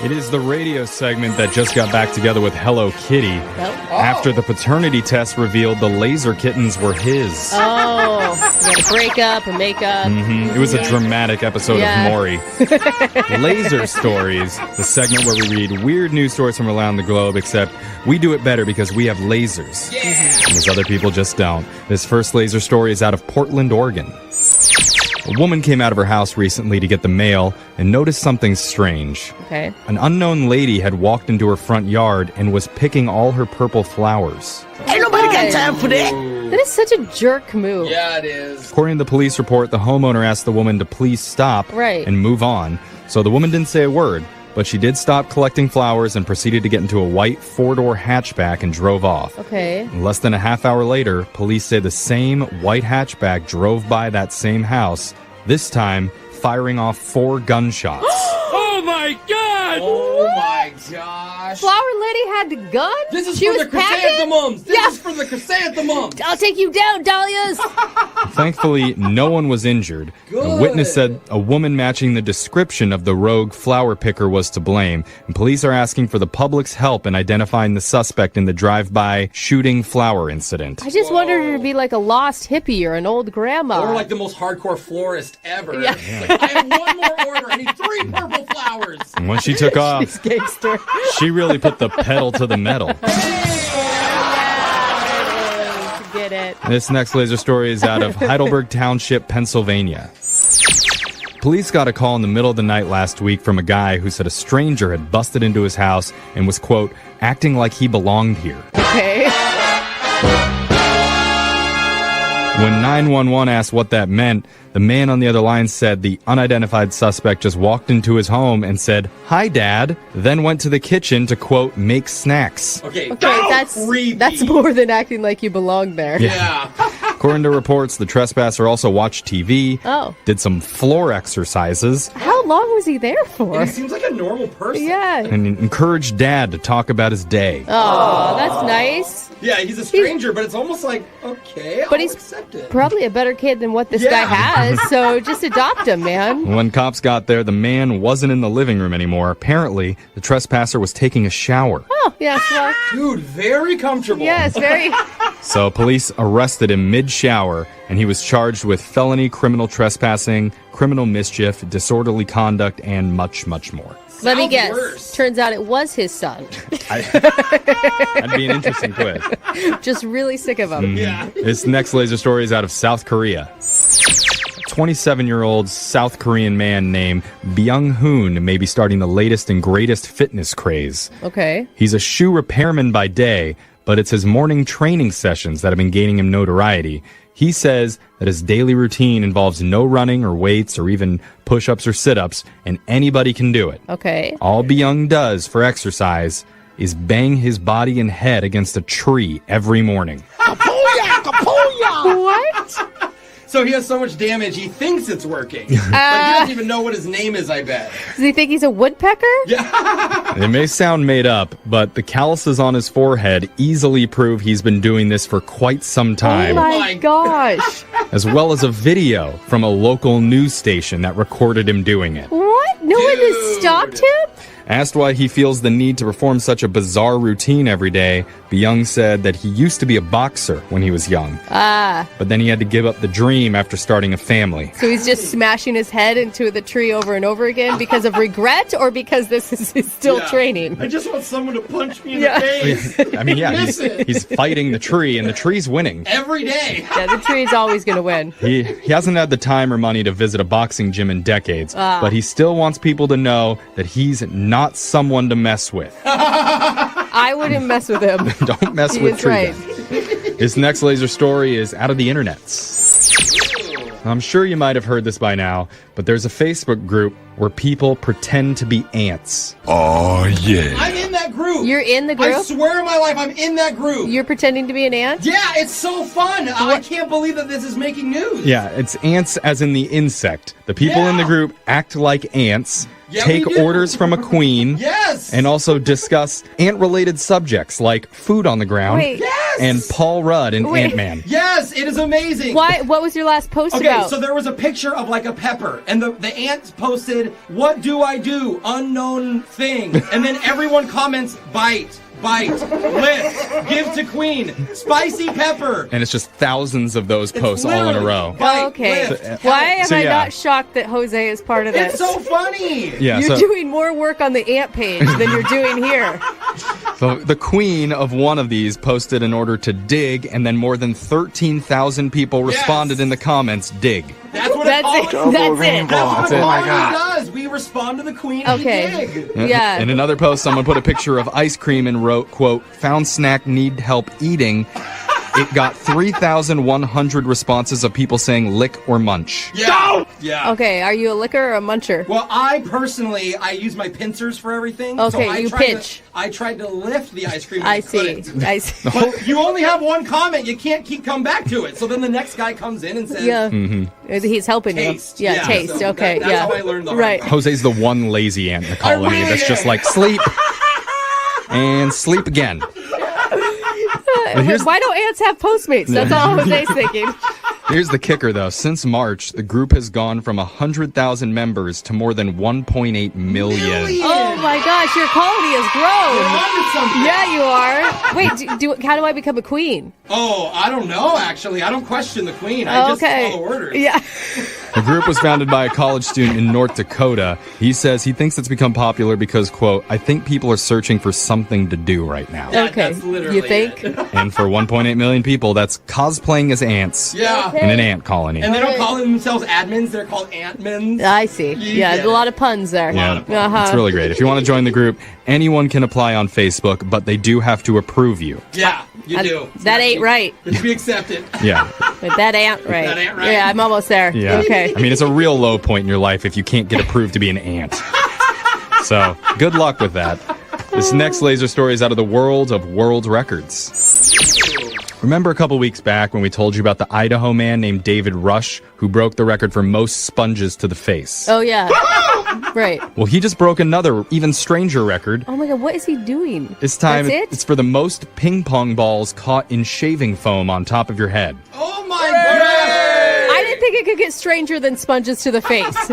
It is the radio segment that just got back together with Hello Kitty after the paternity test revealed the laser kittens were his. Oh, you got a breakup, a makeup. It was a dramatic episode of Maury. Laser Stories, the segment where we read weird news stories from around the globe, except we do it better because we have lasers. Because other people just don't. This first laser story is out of Portland, Oregon. A woman came out of her house recently to get the mail and noticed something strange. Okay. An unknown lady had walked into her front yard and was picking all her purple flowers. Ain't nobody got time for that. That is such a jerk move. Yeah, it is. According to the police report, the homeowner asked the woman to please stop and move on. So the woman didn't say a word, but she did stop collecting flowers and proceeded to get into a white four-door hatchback and drove off. Okay. Less than a half hour later, police say the same white hatchback drove by that same house, this time firing off 4 gunshots. Oh my god! Oh my gosh! Flower lady had the gun? This is she for was the chrysanthemums! This is for the chrysanthemums! I'll take you down, dahlias! Thankfully, no one was injured. A witness said a woman matching the description of the rogue flower picker was to blame, and police are asking for the public's help in identifying the suspect in the drive-by shooting flower incident. I just wanted her to be like a lost hippie or an old grandma. Or like the most hardcore florist ever. Yeah. Like, I have one more order. I need 3 purple flowers. And when she took off, She's gangster. she really put the pedal to the metal. Get it. This next laser story is out of Heidelberg Township, Pennsylvania. Police got a call in the middle of the night last week from a guy who said a stranger had busted into his house and was, quote, acting like he belonged here. Okay. When 911 asked what that meant, the man on the other line said the unidentified suspect just walked into his home and said, "Hi, Dad," then went to the kitchen to, quote, make snacks. Okay, that's more than acting like you belong there. Yeah. According to reports, the trespasser also watched TV, did some floor exercises, How long was he there for? And he seems like a normal person. Yeah. and encouraged Dad to talk about his day. Oh, that's nice. Yeah, he's a stranger, but it's almost like, okay, But I'll he's accept it. probably a better kid than what this guy has, so just adopt him, man. When cops got there, the man wasn't in the living room anymore. Apparently, the trespasser was taking a shower. Oh, yes, well, Dude, very comfortable. yes, very. So police arrested him mid-shower, and he was charged with felony criminal trespassing, criminal mischief, disorderly conduct, and much, much more. Let me guess. Worse. Turns out it was his son. That'd be an interesting twist. Just really sick of him. Yeah. This next laser story is out of South Korea. A 27-year-old South Korean man named Byung-hoon may be starting the latest and greatest fitness craze. Okay. He's a shoe repairman by day, but it's his morning training sessions that have been gaining him notoriety. He says that his daily routine involves no running or weights or even push-ups or sit-ups, and anybody can do it. Okay. All Byung does for exercise is bang his body and head against a tree every morning. What? So he has so much damage, he thinks it's working. But he doesn't even know what his name is, I bet. Does he think he's a woodpecker? It may sound made up, but the calluses on his forehead easily prove he's been doing this for quite some time. Oh my gosh. As well as a video from a local news station that recorded him doing it. What? No one has stopped him? Asked why he feels the need to perform such a bizarre routine every day, Byung said that he used to be a boxer when he was young. But then he had to give up the dream after starting a family. So he's just smashing his head into the tree over and over again because of regret or because this is his still training? I just want someone to punch me in the face. I mean, yeah, he's fighting the tree, and the tree's winning. Every day. Yeah, the tree's always going to win. He hasn't had the time or money to visit a boxing gym in decades, but he still wants people to know that he's not someone to mess with. I wouldn't mess with him. Don't mess He with is tree right. guy. This next laser story is out of the internets. I'm sure you might have heard this by now, but there's a Facebook group where people pretend to be ants. Oh, yeah. I'm in that group. You're in the group? I swear on my life, I'm in that group. You're pretending to be an ant? Yeah, it's so fun. I can't believe that this is making news. Yeah, it's ants as in the insect. The people in the group act like ants, take we do. orders from a queen, Yes. and also discuss ant-related subjects like food on the ground. Wait. Yes. and Paul Rudd in Ant-Man. Yes, it is amazing. Why? What was your last post about? Okay, so there was a picture of like a pepper, and the ants posted, "What do I do? Unknown thing." And then everyone comments, "Bite. Lift, give to queen, spicy pepper." And it's just thousands of those posts all in a row. Oh, okay. Why am I not shocked that Jose is part of this? It's so funny. Yeah, you're doing more work on the ant page than you're doing here. So the queen of one of these posted an order to dig, and then more than 13,000 people responded in the comments, dig. That's what That's it. That's what it. does. We respond to the queen and we dig. Yeah. In another post, someone put a picture of ice cream and wrote, quote, "Found snack, need help eating." It got 3,100 responses of people saying lick or munch. Yeah. Yeah. Okay, are you a licker or a muncher? Well, I use my pincers for everything. Okay, so you pinch. I tried to lift the ice cream. I see. But you only have one comment. You can't come back to it. So then the next guy comes in and says, "Yeah, he's helping taste. you." Yeah, taste. So okay, that's how I learned the hard way. Jose's the one lazy ant in the colony that's just like sleep and sleep again. Why don't ants have Postmates? That's all Jose's thinking. Here's the kicker, though. Since March, the group has gone from 100,000 members to more than 1.8 million. Oh my gosh, your colony has grown. Yeah, you are. Wait, how do I become a queen? Oh, I don't know, actually. I don't question the queen. I just follow orders. Yeah. The group was founded by a college student in North Dakota. He says he thinks it's become popular because, quote, "I think people are searching for something to do right now." Okay. That's literally You think? And for 1.8 million people, that's cosplaying as ants in an ant colony. And they don't call themselves admins. They're called antmans. I see. Yeah, a lot of puns there. Yeah, it's really great. If you want to join the group, anyone can apply on Facebook, but they do have to approve you. Yeah, you do. That ain't right. You should be accepted. Yeah. But that ain't right. That ain't right. Yeah, I'm almost there. Yeah. Okay. I mean, it's a real low point in your life if you can't get approved to be an ant. So, good luck with that. This next laser story is out of the world of world records. Remember a couple weeks back when we told you about the Idaho man named David Rush who broke the record for most sponges to the face? Oh, yeah. Right. Well, he just broke another, even stranger record. Oh my God, what is he doing? This time, That's it's for the most ping pong balls caught in shaving foam on top of your head. Oh my God! I didn't think it could get stranger than sponges to the face.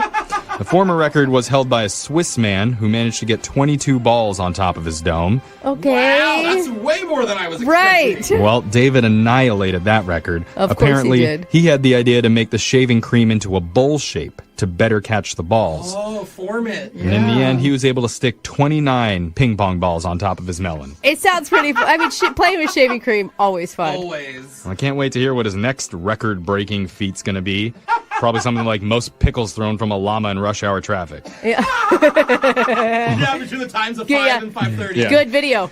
The former record was held by a Swiss man who managed to get 22 balls on top of his dome. Okay. Wow, that's way more than I was Right. expecting. Well, David annihilated that record. Of Apparently, course he did. he had the idea to make the shaving cream into a bowl shape to better catch the balls. Oh, form it. And in the end, he was able to stick 29 ping pong balls on top of his melon. It sounds pretty fun. I mean, playing with shaving cream, always fun. Always. I can't wait to hear what his next record-breaking feat's going to be. Probably something like most pickles thrown from a llama in rush hour traffic. Yeah. Yeah, between the times of 5 and 5:30. Yeah. Good video.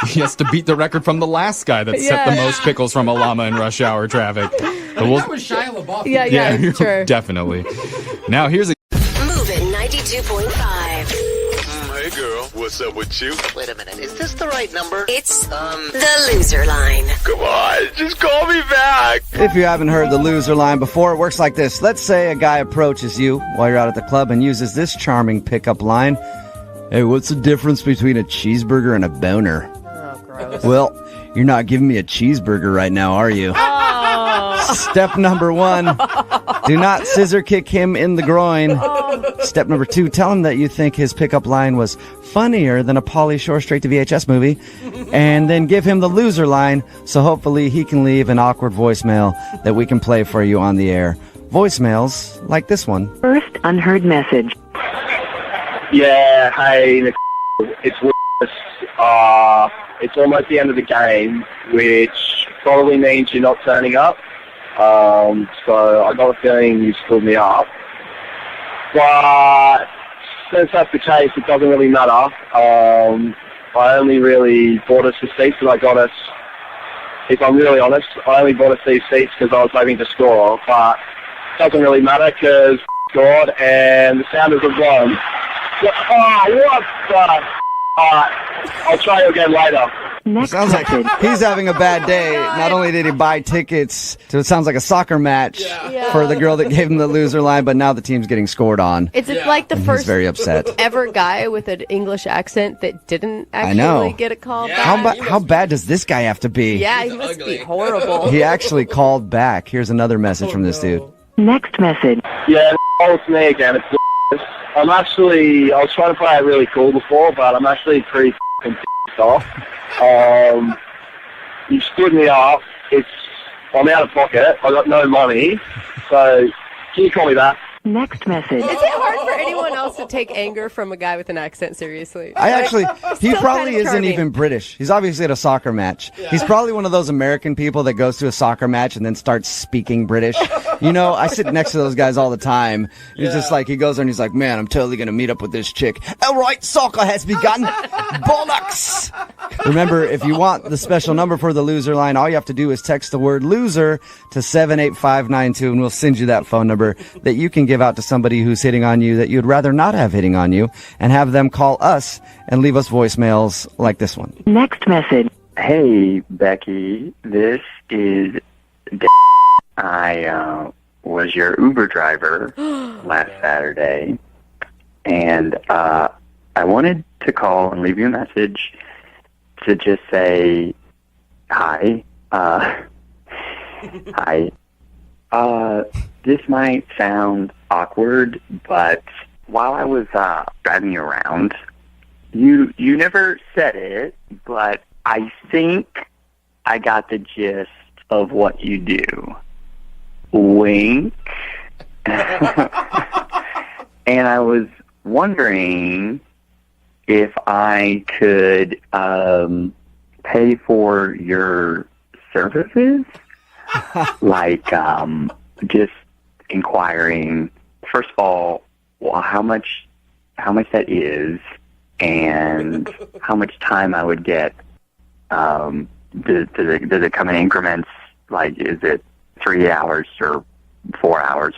He has to beat the record from the last guy that set the most pickles from a llama in rush hour traffic. I think that was Shia LaBeouf. Yeah, sure. Definitely. Now, here's a... Moving 92.5. Hey girl, what's up with you? Wait a minute, is this the right number? It's, the loser line. Come on, just call me back. If you haven't heard the loser line before, it works like this. Let's say a guy approaches you while you're out at the club and uses this charming pickup line. Hey, what's the difference between a cheeseburger and a boner? Oh, gross. Well, you're not giving me a cheeseburger right now, are you? Step number 1, do not scissor kick him in the groin. Step number 2, tell him that you think his pickup line was funnier than a Pauly Shore straight to VHS movie. And then give him the loser line, so hopefully he can leave an awkward voicemail that we can play for you on the air. Voicemails like this one. First unheard message. Yeah, hey, it's Lewis. It's almost the end of the game, which probably means you're not turning up. So I got a feeling you stood me up. But since that's the case, it doesn't really matter. I only really bought us the seats that I got us. If I'm really honest, I only bought us these seats because I was hoping to score. But it doesn't really matter because scored and the Sounders have won. Oh, what the... I'll try you again later. It sounds like he's having a bad day. Not only did he buy tickets to, it sounds like a soccer match for the girl that gave him the loser line, but now the team's getting scored on. It's like the And first he's very upset. ever guy with an English accent that didn't actually get a call back. How bad does this guy have to be? Yeah, he must be horrible. He actually called back. Here's another message from this dude. Next message. Yeah, it's me again. I was trying to play it really cool before, but I'm actually pretty f***ing pissed off. You stood me off. I'm out of pocket. I got no money. So, can you call me back? Next message. Is it hard for anyone else to take anger from a guy with an accent seriously? He probably isn't charming. even British. He's obviously at a soccer match. He's probably one of those American people that goes to a soccer match and then starts speaking British. You know, I sit next to those guys all the time. He's just like, he goes there and he's like, man, I'm totally going to meet up with this chick. All right, soccer has begun. Bollocks. Remember, if you want the special number for the loser line, all you have to do is text the word loser to 78592 and we'll send you that phone number that you can give out to somebody who's hitting on you that you'd rather not have hitting on you, and have them call us and leave us voicemails like this one. Next message. Hey, Becky, this is I was your Uber driver last Saturday, and I wanted to call and leave you a message to just say hi. Hi. This might sound awkward, but while I was driving you around, you never said it, but I think I got the gist of what you do. Wink. And I was wondering if I could pay for your services, like just inquiring, first of all, how much that is, and how much time I would get. Does it come in increments? Like, is it 3 hours or 4 hours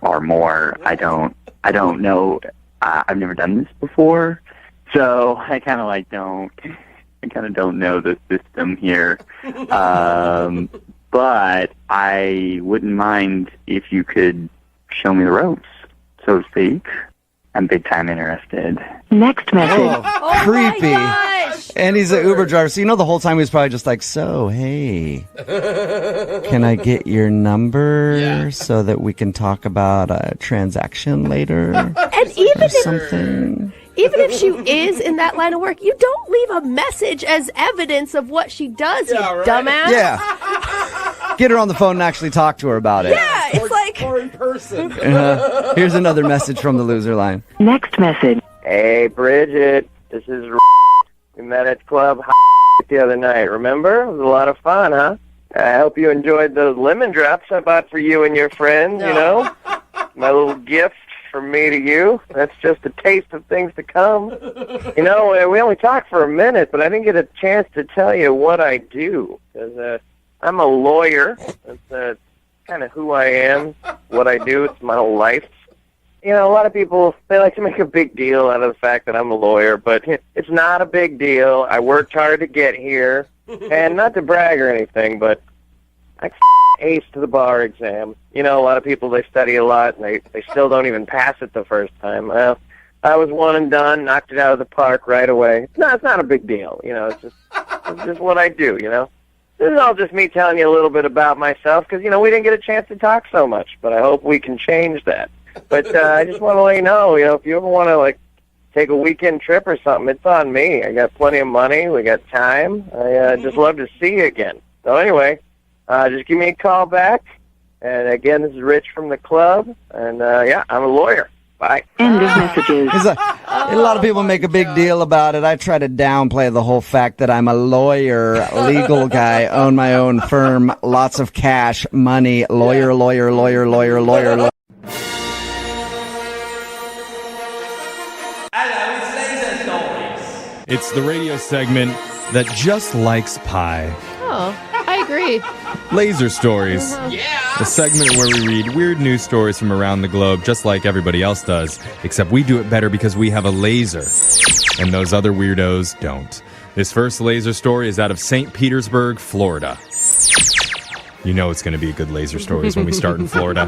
or more? I don't know. I've never done this before, so I kind of don't know the system here. But I wouldn't mind if you could show me the ropes, so to speak. I'm big time interested. Next message. Oh Creepy. my gosh. And he's an Uber driver, so you know the whole time he was probably just like, so, hey, can I get your number so that we can talk about a transaction later? And even if she is in that line of work, you don't leave a message as evidence of what she does, you dumbass. Yeah. Get her on the phone and actually talk to her about it. Yeah, it's like... Or in person. Here's another message from the loser line. Next message. Hey, Bridget, this is we met at Club the other night, remember? It was a lot of fun, huh? I hope you enjoyed those lemon drops I bought for you and your friends, you know? My little gift from me to you. That's just a taste of things to come. You know, we only talked for a minute, but I didn't get a chance to tell you what I do. Because I'm a lawyer. That's kind of who I am, what I do. It's my whole life. You know, a lot of people, they like to make a big deal out of the fact that I'm a lawyer, but it's not a big deal. I worked hard to get here. And not to brag or anything, but I aced the bar exam. You know, a lot of people, they study a lot, and they still don't even pass it the first time. Well, I was one and done, knocked it out of the park right away. No, it's not a big deal. You know, it's just what I do, you know. This is all just me telling you a little bit about myself, because, you know, we didn't get a chance to talk so much, but I hope we can change that. But I just want to let you know, if you ever want to, like, take a weekend trip or something, it's on me. I got plenty of money. We got time. I just love to see you again. So anyway, just give me a call back. And again, this is Rich from the club. And yeah, I'm a lawyer. Bye. End of messages. A lot of people make a big deal about it. I try to downplay the whole fact that I'm a lawyer, legal guy, own my own firm, lots of cash, money, lawyer. It's the radio segment that just likes pie. Oh, I agree. Laser Stories. The segment where we read weird news stories from around the globe just like everybody else does, except we do it better because we have a laser. And those other weirdos don't. This first laser story is out of St. Petersburg, Florida. You know it's going to be a good laser stories when we start in Florida.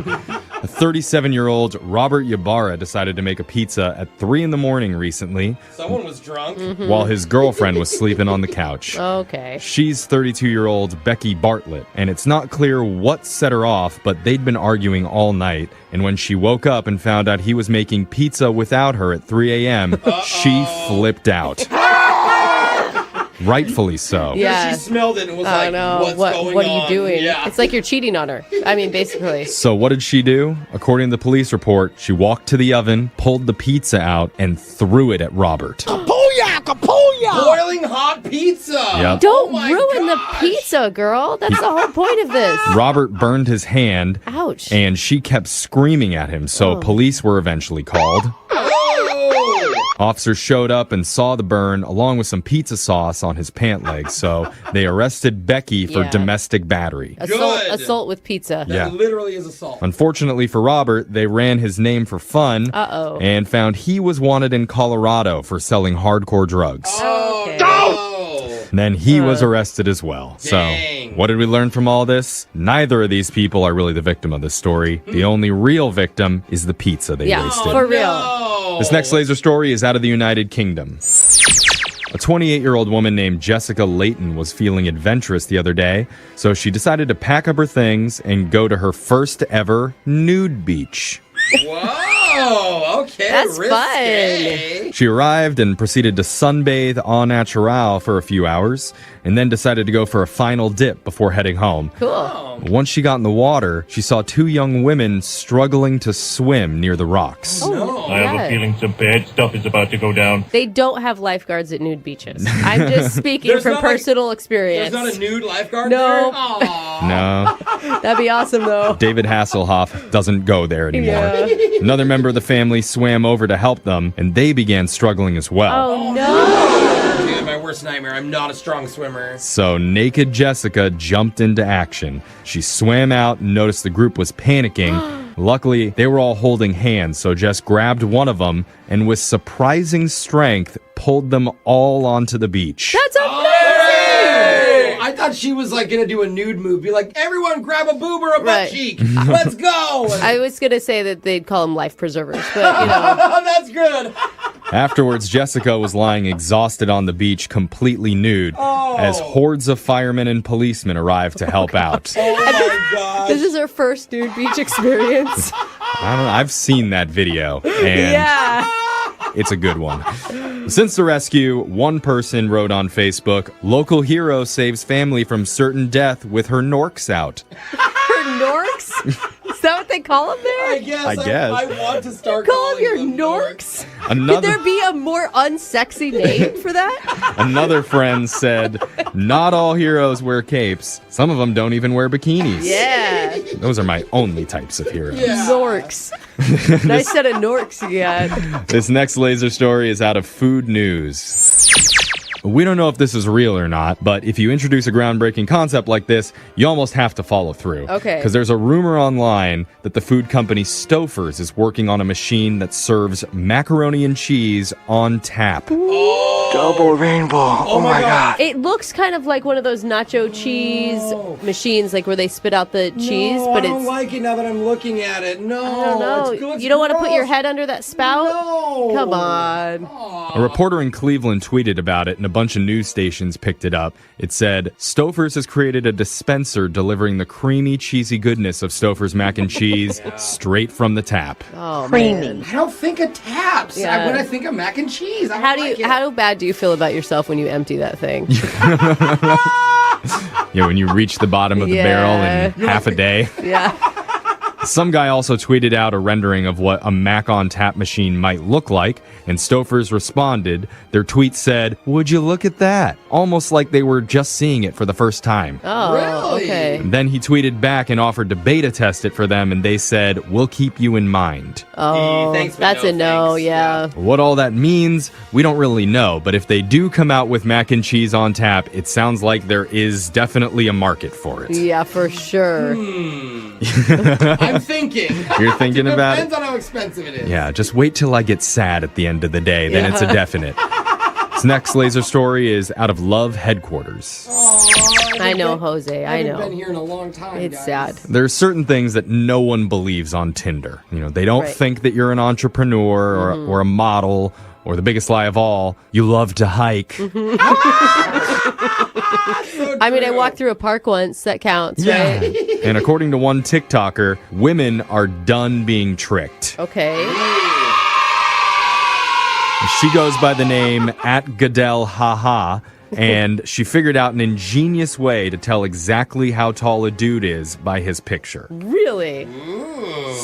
A 37-year-old Robert Ybarra decided to make a pizza at 3 in the morning recently. Someone was drunk. While his girlfriend was sleeping on the couch. Okay. She's 32-year-old Becky Bartlett, and it's not clear what set her off, but they'd been arguing all night. And when she woke up and found out he was making pizza without her at 3 a.m., she flipped out. Rightfully so. Yeah. She smelled it and was like, what's going on? What are you doing? Yeah. It's like you're cheating on her. I mean, basically. So what did she do? According to the police report, she walked to the oven, pulled the pizza out, and threw it at Robert. Kapuya! Kapuya! Boiling hot pizza! Yep. Don't ruin the pizza, girl. That's the whole point of this. Robert burned his hand. Ouch. And she kept screaming at him, so police were eventually called. Officers showed up and saw the burn along with some pizza sauce on his pant legs, so they arrested Becky for domestic battery. Assault with pizza. Yeah. That literally is assault. Unfortunately for Robert, they ran his name for fun and found he was wanted in Colorado for selling hardcore drugs. Okay. And then he was arrested as well. Dang. So, what did we learn from all this? Neither of these people are really the victim of this story. The only real victim is the pizza they wasted. For real. This next laser story is out of the United Kingdom. A 28-year-old woman named Jessica Layton was feeling adventurous the other day, so she decided to pack up her things and go to her first ever nude beach. Whoa, okay. That's risque. fun. She arrived and proceeded to sunbathe en natural for a few hours, and then decided to go for a final dip before heading home. Cool. Once she got in the water, she saw 2 young women struggling to swim near the rocks. I have a feeling some bad stuff is about to go down. They don't have lifeguards at nude beaches. I'm just speaking from personal experience. There's not a nude lifeguard No. there? Aw. No, That'd be awesome, though. David Hasselhoff doesn't go there anymore. Yeah. Another member of the family swam over to help them, and they began struggling as well. Oh, no. Dude, my worst nightmare. I'm not a strong swimmer. So naked Jessica jumped into action. She swam out and noticed the group was panicking. Luckily, they were all holding hands, so Jess grabbed one of them and with surprising strength pulled them all onto the beach. That's amazing. Hey! I thought she was like gonna do a nude move, be like, everyone grab a boob or a butt cheek. Let's go. I was going to say that they'd call them life preservers, but you know. That's good. Afterwards, Jessica was lying exhausted on the beach, completely nude, as hordes of firemen and policemen arrived to help out. Oh my gosh. This is her first nude beach experience. I don't know, I've seen that video, and it's a good one. Since the rescue, one person wrote on Facebook, "Local hero saves family from certain death with her norks out." Her norks? Is that what they call them there? I guess. I I want to start Call them calling your them norks? Another, Could there be a more unsexy name for that? another friend said, "Not all heroes wear capes. Some of them don't even wear bikinis." Yeah. Those are my only types of heroes. Norks. Nice set of norks you got. This next laser story is out of Food News. We don't know if this is real or not, but if you introduce a groundbreaking concept like this, you almost have to follow through. Okay. Because there's a rumor online that the food company Stouffer's is working on a machine that serves macaroni and cheese on tap. Double rainbow. Oh my god. It looks kind of like one of those nacho cheese machines, like where they spit out the cheese, No, but I don't it's. like it now that I'm looking at it. No, I don't know. It's good. You don't want to put your head under that spout? No. Come on. A reporter in Cleveland tweeted about it, and a bunch of news stations picked it up. It said, "Stouffer's has created a dispenser delivering the creamy, cheesy goodness of Stouffer's mac and cheese straight from the tap." Oh, man. I don't think of taps. Yeah. When I think of mac and cheese, I How don't like it. how bad do you feel about yourself when you empty that thing? Yeah, when you reach the bottom of the barrel in half a day. Yeah. Some guy also tweeted out a rendering of what a Mac on tap machine might look like, and Stouffer's responded. Their tweet said, "Would you look at that?" Almost like they were just seeing it for the first time. Oh, Really? okay. And then he tweeted back and offered to beta test it for them, and they said, "We'll keep you in mind." Oh, thanks, but that's no a no, thanks. yeah. What all that means, we don't really know, but if they do come out with mac and cheese on tap, it sounds like there is definitely a market for it. Yeah, for sure. I'm thinking. You're thinking about it? Depends on how expensive it is. Yeah, just wait till I get sad at the end of the day, then it's a definite. This next laser story is out of Love Headquarters. I know, Jose. I know. Been here in a long time. It's guys. sad. There are certain things that no one believes on Tinder. They don't think that you're an entrepreneur or a model, or the biggest lie of all, you love to hike. I mean, I walked through a park once. That counts, right? And according to one TikToker, women are done being tricked. Okay. She goes by the name @GoodellHaha, and she figured out an ingenious way to tell exactly how tall a dude is by his picture. Really?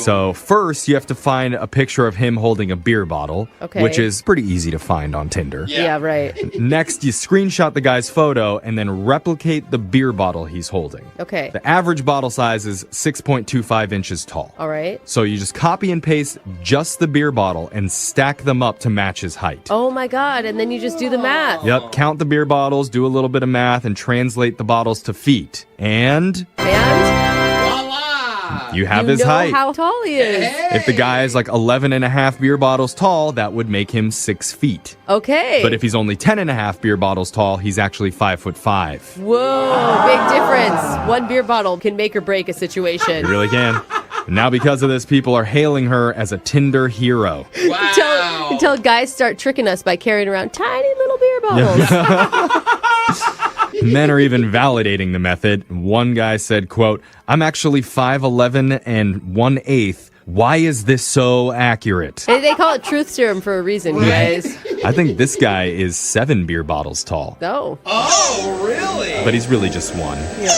So first, you have to find a picture of him holding a beer bottle, which is pretty easy to find on Tinder. Yeah, right. Next, you screenshot the guy's photo and then replicate the beer bottle he's holding. Okay. The average bottle size is 6.25 inches tall. All right. So you just copy and paste just the beer bottle and stack them up to match his height. Oh my God. And then you just do the math. Yep, count the beer bottles, do a little bit of math, and translate the bottles to feet. And you have his height. How tall he is. If the guy is like 11 and a half beer bottles tall, that would make him 6 feet. Okay. But if he's only 10 and a half beer bottles tall, he's actually 5'5". Whoa, big difference. One beer bottle can make or break a situation. It really can. And now because of this, people are hailing her as a Tinder hero. Wow. Until guys start tricking us by carrying around tiny little beer bottles. Men are even validating the method. One guy said, quote, "I'm actually 5'11 and 1/8. Why is this so accurate?" They call it truth serum for a reason, guys. I think this guy is 7 beer bottles tall. Oh. Oh, really? But he's really just one. Yeah.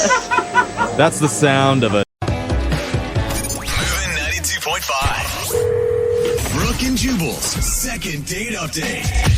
That's the sound of a... Moving 92.5. Brooke and Jubal's second date update.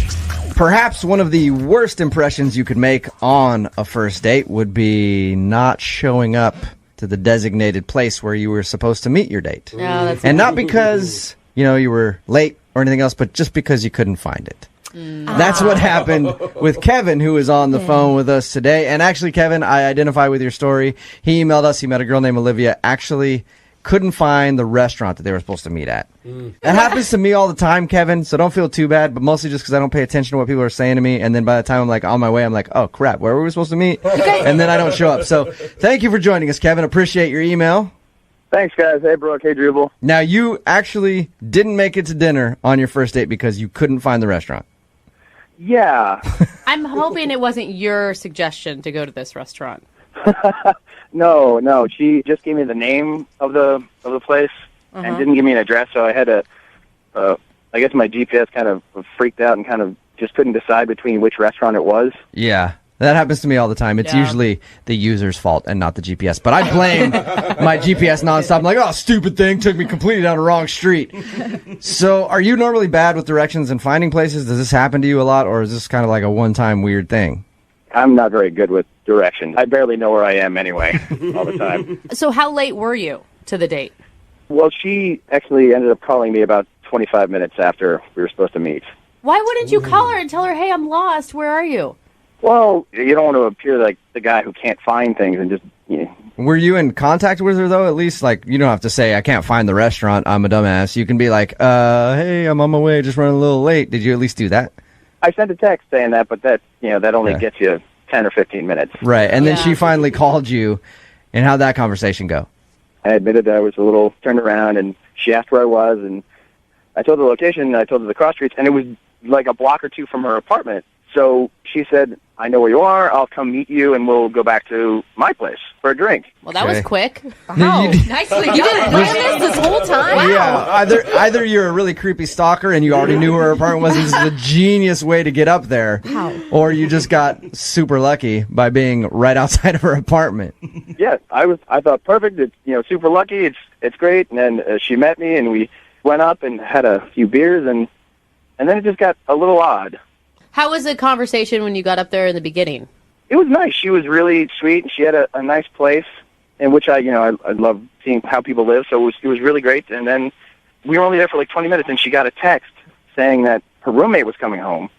Perhaps one of the worst impressions you could make on a first date would be not showing up to the designated place where you were supposed to meet your date. Oh, that's and not because, you were late or anything else, but just because you couldn't find it. That's what happened with Kevin, who is on the phone with us today. And actually, Kevin, I identify with your story. He emailed us. He met a girl named Olivia. Actually couldn't find the restaurant that they were supposed to meet at. That happens to me all the time, Kevin, so don't feel too bad, but mostly just because I don't pay attention to what people are saying to me, and then by the time I'm on my way, I'm like, oh crap, where were we supposed to meet? And then I don't show up. So thank you for joining us, Kevin. Appreciate your email. Thanks, guys. Hey, Brooke. Hey, Jubal. Now, you actually didn't make it to dinner on your first date because you couldn't find the restaurant. Yeah. I'm hoping it wasn't your suggestion to go to this restaurant. No. She just gave me the name of the place and didn't give me an address, so I had to. I guess my GPS kind of freaked out and kind of just couldn't decide between which restaurant it was. Yeah, that happens to me all the time. It's usually the user's fault and not the GPS. But I blame my GPS nonstop. I'm like, oh, stupid thing, took me completely down the wrong street. So, are you normally bad with directions and finding places? Does this happen to you a lot, or is this kind of like a one-time weird thing? I'm not very good with directions. I barely know where I am anyway, all the time. So how late were you to the date? Well, she actually ended up calling me about 25 minutes after we were supposed to meet. Why wouldn't you call her and tell her, hey, I'm lost, where are you? Well, you don't want to appear like the guy who can't find things and just... Were you in contact with her, though? At least, you don't have to say, I can't find the restaurant, I'm a dumbass. You can be like, hey, I'm on my way, just running a little late. Did you at least do that? I sent a text saying that, but that only gets you 10 or 15 minutes. Right, and then she finally called you, and how'd that conversation go? I admitted that I was a little turned around, and she asked where I was, and I told her the location, I told her the cross streets, and it was like a block or two from her apartment. So she said, I know where you are, I'll come meet you, and we'll go back to my place for a drink. Well, that was quick. Wow, nicely done. You didn't plan this whole time? Wow. Yeah, either you're a really creepy stalker and you already knew where her apartment was, and this is a genius way to get up there, or you just got super lucky by being right outside of her apartment. Yeah, I thought perfect, it's, super lucky, it's great, and then she met me, and we went up and had a few beers, and then it just got a little odd. How was the conversation when you got up there in the beginning? It was nice. She was really sweet, and she had a nice place in which I love seeing how people live, so it was really great. And then we were only there for like 20 minutes, and she got a text saying that her roommate was coming home,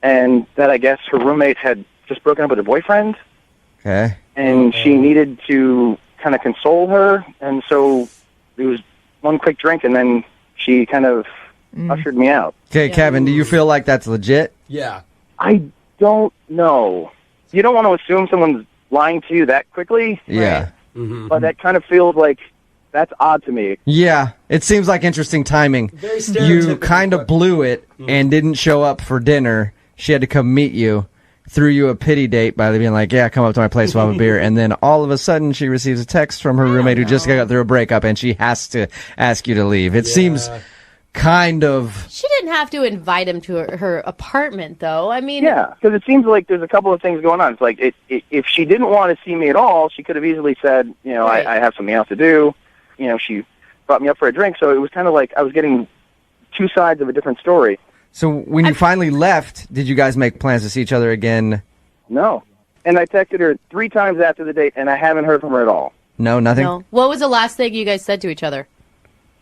and that I guess her roommate had just broken up with her boyfriend, and she needed to kind of console her, and so it was one quick drink, and then she kind of ushered me out. Okay, Kevin, do you feel like that's legit? Yeah. I don't know. You don't want to assume someone's lying to you that quickly. Yeah. Mm-hmm. But that kind of feels like that's odd to me. Yeah, it seems like interesting timing. Very stereotypical. You kind of blew it and didn't show up for dinner. She had to come meet you, threw you a pity date by being like, yeah, come up to my place, we'll have a beer. And then all of a sudden she receives a text from her roommate who just got through a breakup and she has to ask you to leave. It seems kind of... She didn't have to invite him to her apartment, though. I mean... Yeah, because it seems like there's a couple of things going on. It's like, if she didn't want to see me at all, she could have easily said, you know, Right. I have something else to do. You know, she brought me up for a drink, so it was kind of like I was getting two sides of a different story. So when you finally left, did you guys make plans to see each other again? No. And I texted her 3 times after the date, and I haven't heard from her at all. No, nothing? No. What was the last thing you guys said to each other?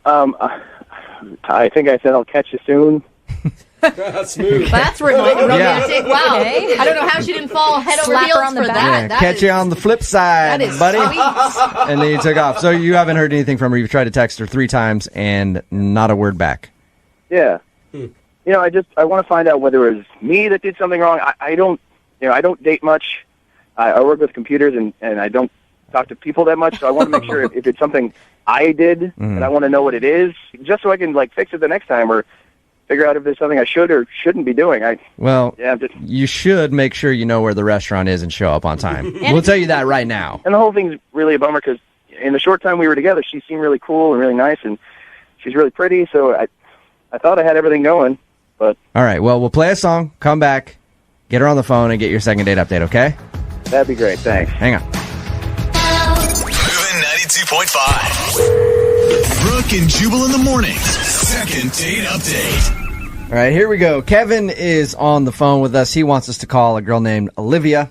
I think I said I'll catch you soon. Smooth. That's romantic. Wow. I don't know how she didn't fall head over Slap her heels on the for back. that. Yeah, That catch is- you on the flip side, that is buddy. sweet. And then you took off. So you haven't heard anything from her. You've tried to text her 3 times and not a word back. Yeah. You know, I want to find out whether it was me that did something wrong. I don't date much. I work with computers and I don't talk to people that much, so I want to make sure if it's something I did, and I want to know what it is, just so I can like fix it the next time or figure out if there's something I should or shouldn't be doing. You should make sure you know where the restaurant is and show up on time. We'll tell you that right now. And the whole thing's really a bummer because in the short time we were together, she seemed really cool and really nice, and she's really pretty, so I thought I had everything going, but... All right, well, we'll play a song, come back, get her on the phone, and get your second date update, okay? That'd be great, thanks. Hang on. Moving 92.5. Brooke and Jubal in the morning. Second date update. All right, here we go. Kevin is on the phone with us. He wants us to call a girl named Olivia.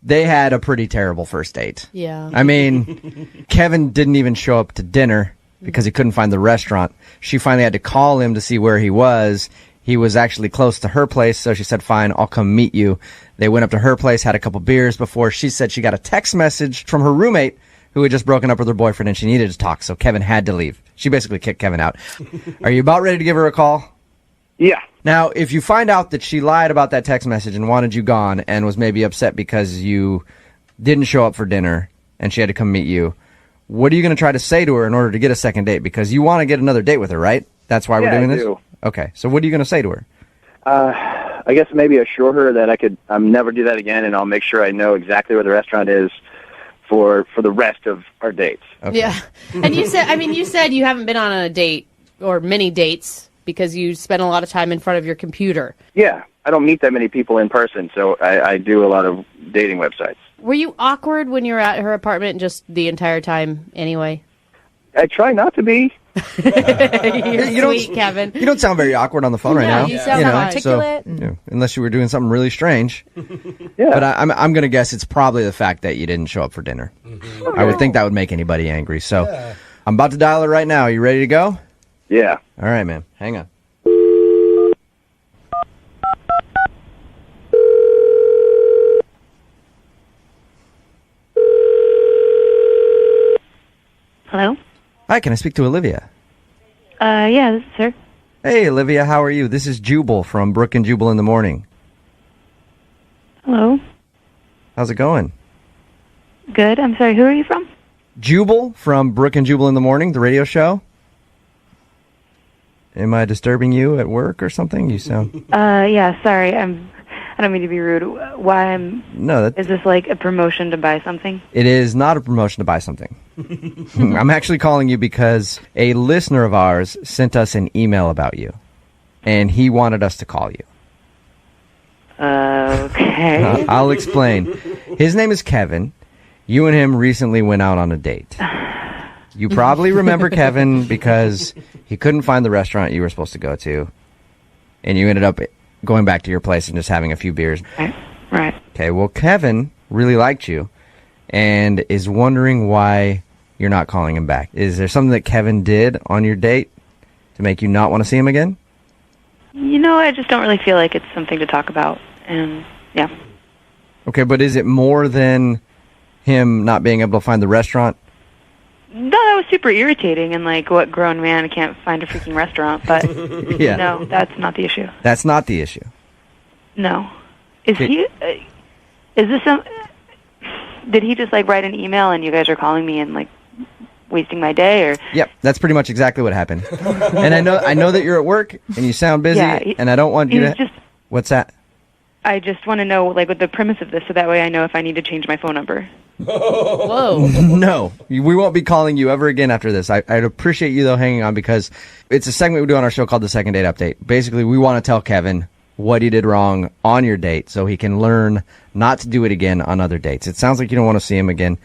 They had a pretty terrible first date. Yeah. I mean, Kevin didn't even show up to dinner because he couldn't find the restaurant. She finally had to call him to see where he was. He was actually close to her place, so she said, fine, I'll come meet you. They went up to her place, had a couple beers before she said she got a text message from her roommate who had just broken up with her boyfriend and she needed to talk, so Kevin had to leave. She basically kicked Kevin out. Are you about ready to give her a call? Yeah. Now, if you find out that she lied about that text message and wanted you gone and was maybe upset because you didn't show up for dinner and she had to come meet you, what are you going to try to say to her in order to get a second date? Because you want to get another date with her, right? That's why we're doing this? Do. Okay, so what are you going to say to her? I guess maybe assure her that I'll never do that again, and I'll make sure I know exactly where the restaurant is for the rest of our dates. Okay. Yeah. And you said you haven't been on a date or many dates because you spend a lot of time in front of your computer. Yeah, I don't meet that many people in person, so I do a lot of dating websites. Were you awkward when you were at her apartment just the entire time anyway? I try not to be. You're sweet, Kevin. You don't sound very awkward on the phone right now. You sound articulate. So, unless you were doing something really strange. Yeah. But I'm going to guess it's probably the fact that you didn't show up for dinner. I would think that would make anybody angry. So I'm about to dial her right now. Are you ready to go? Yeah. All right, man. Hang on. Hello? Hi, can I speak to Olivia? Yeah, this is her. Hey, Olivia, how are you? This is Jubal from Brooke and Jubal in the morning. Hello? How's it going? Good. I'm sorry, who are you from? Jubal from Brooke and Jubal in the morning, the radio show. Am I disturbing you at work or something? You sound... Yeah, sorry, I don't mean to be rude. No, is this like a promotion to buy something? It is not a promotion to buy something. I'm actually calling you because a listener of ours sent us an email about you, and he wanted us to call you. Okay. I'll explain. His name is Kevin. You and him recently went out on a date. You probably remember Kevin because he couldn't find the restaurant you were supposed to go to, and you ended up going back to your place and just having a few beers. Right. Okay, well, Kevin really liked you and is wondering why you're not calling him back. Is there something that Kevin did on your date to make you not want to see him again? You know, I just don't really feel like it's something to talk about. And, yeah. Okay, but is it more than him not being able to find the restaurant? No, that was super irritating, and like, what grown man can't find a freaking restaurant? But Yeah. no, that's not the issue. That's not the issue. No. Is he? Is this some? Did he just like write an email and you guys are calling me and like wasting my day? Or Yep, that's pretty much exactly what happened. And I know that you're at work and you sound busy, and I don't want you to. Just, what's that? I just want to know like what the premise of this, so that way I know if I need to change my phone number. Whoa. No, we won't be calling you ever again after this. I'd appreciate you, though, hanging on, because it's a segment we do on our show called the Second Date Update. Basically, we want to tell Kevin what he did wrong on your date so he can learn not to do it again on other dates. It sounds like you don't want to see him again.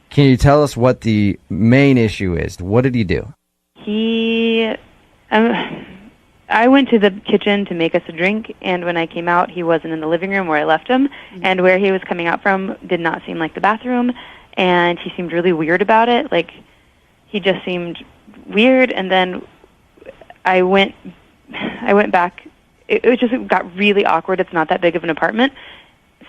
Can you tell us what the main issue is? What did he do? I went to the kitchen to make us a drink, and when I came out, he wasn't in the living room where I left him, and where he was coming out from did not seem like the bathroom, and he seemed really weird about it. Like, he just seemed weird, and then I went back. It just got really awkward. It's not that big of an apartment,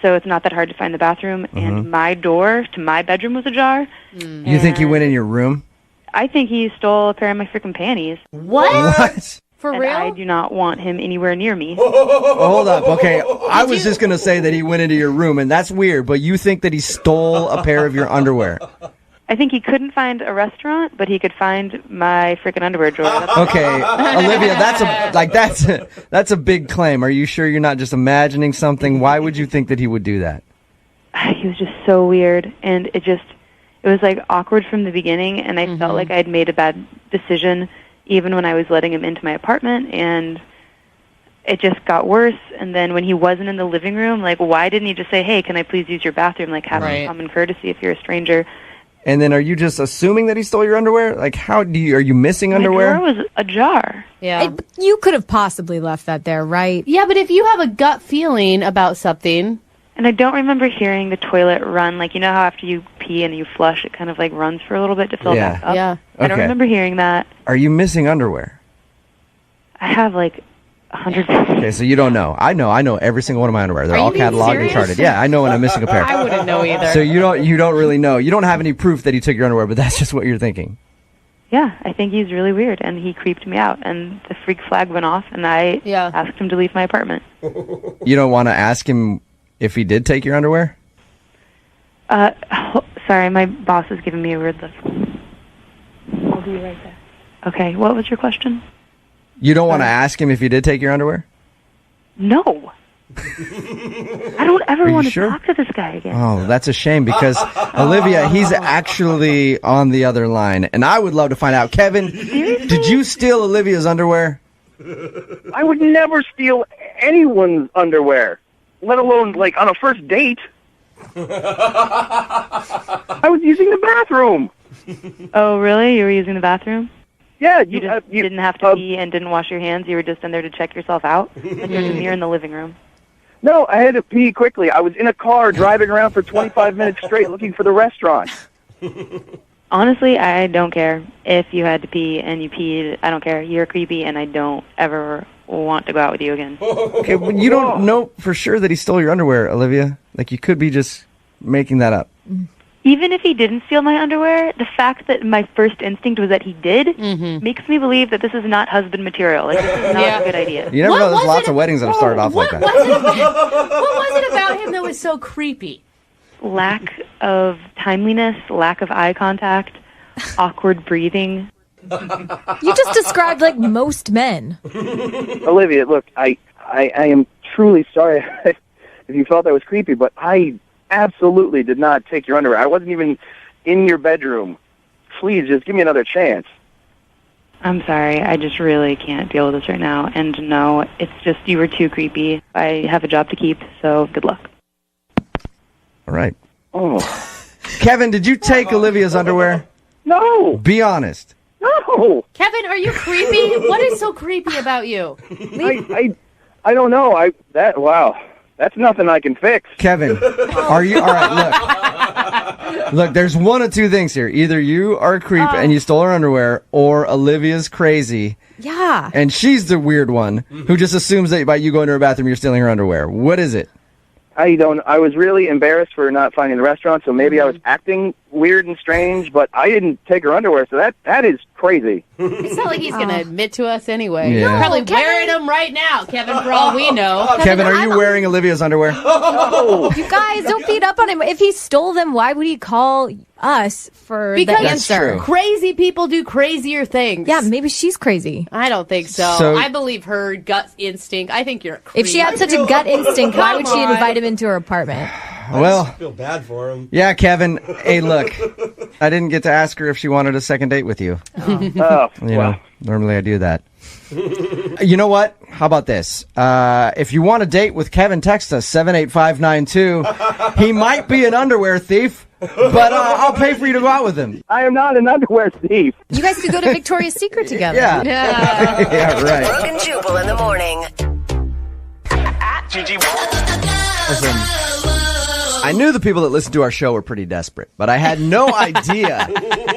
so it's not that hard to find the bathroom, and my door to my bedroom was ajar. You think he went in your room? I think he stole a pair of my freaking panties. What? For and real? I do not want him anywhere near me. Hold up. Okay, I was just going to say that he went into your room, and that's weird, but you think that he stole a pair of your underwear? I think he couldn't find a restaurant, but he could find my freaking underwear drawer. Okay, Olivia, that's a big claim. Are you sure you're not just imagining something? Why would you think that he would do that? He was just so weird, and it was like awkward from the beginning, and I felt like I'd made a bad decision even when I was letting him into my apartment, and it just got worse. And then when he wasn't in the living room, like, why didn't he just say, hey, can I please use your bathroom? Like, have some common courtesy if you're a stranger. And then are you just assuming that he stole your underwear? Like, are you missing underwear? My drawer was ajar. Yeah. You could have possibly left that there, right? Yeah, but if you have a gut feeling about something. And I don't remember hearing the toilet run. Like, you know how after you pee and you flush, it kind of like runs for a little bit to fill back up? Yeah. I don't remember hearing that. Are you missing underwear? I have like 100. Okay, so you don't know. I know every single one of my underwear. They're all cataloged and charted. Yeah, I know when I'm missing a pair. I wouldn't know either. So you don't really know. You don't have any proof that he took your underwear, but that's just what you're thinking. Yeah, I think he's really weird, and he creeped me out, and the freak flag went off, and I asked him to leave my apartment. You don't want to ask him if he did take your underwear? Sorry, my boss is giving me a weird look. I'll be right back. Okay, what was your question? You don't want to ask him if he did take your underwear? No. I don't ever want to talk to this guy again. Oh, that's a shame, because Olivia, he's actually on the other line, and I would love to find out. Kevin, did you steal Olivia's underwear? I would never steal anyone's underwear, let alone like on a first date. I was using the bathroom. Oh, really? You were using the bathroom? Yeah. You didn't have to pee and didn't wash your hands? You were just in there to check yourself out? Like there's a mirror in the living room. No, I had to pee quickly. I was in a car driving around for 25 minutes straight looking for the restaurant. Honestly, I don't care. If you had to pee and you peed, I don't care. You're creepy, and I don't ever want to go out with you again. Okay, well, you don't know for sure that he stole your underwear, Olivia. Like, you could be just making that up. Even if he didn't steal my underwear, the fact that my first instinct was that he did makes me believe that this is not husband material. Like, this is not a good idea. You never know, there's lots of weddings that have started off like that. What was it about him that was so creepy? Lack of timeliness, lack of eye contact, awkward breathing. You just described like most men. Olivia, look, I am truly sorry if you felt that was creepy, but I absolutely did not take your underwear. I wasn't even in your bedroom. Please, just give me another chance. I'm sorry. I just really can't deal with this right now. And no, it's just you were too creepy. I have a job to keep, so good luck. All right. Oh. Kevin, did you take Olivia's underwear? No. Be honest. No. Kevin, are you creepy? What is so creepy about you? I don't know. Wow. That's nothing I can fix. Kevin, are you... All right, look. Look, there's one of two things here. Either you are a creep and you stole her underwear, or Olivia's crazy. Yeah. And she's the weird one who just assumes that by you going to her bathroom, you're stealing her underwear. What is it? I was really embarrassed for not finding the restaurant, so maybe I was acting weird and strange, but I didn't take her underwear, so that is crazy. It's not like he's going to admit to us anyway. Yeah. You're probably Kevin. wearing them right now, Kevin, for all we know. Kevin, are you wearing Olivia's underwear? You guys, don't beat up on him. If he stole them, why would he call us for the Because answer? crazy people do crazier things. Yeah, maybe she's crazy. I don't think so. So- I believe her gut instinct. I think you're a creep. If she had such a gut instinct, why would she invite him into her apartment? Well, I feel bad for him. yeah, Kevin. Hey, look, I didn't get to ask her if she wanted a second date with you. Oh, You know, normally I do that. You know what? How about this? If you want a date with Kevin, text us 78592. He might be an underwear thief, but I'll pay for you to go out with him. I am not an underwear thief. You guys could go to Victoria's Secret together. Yeah. Yeah, right. Brooke and Jubal in the morning. Listen, I knew the people that listened to our show were pretty desperate, but I had no idea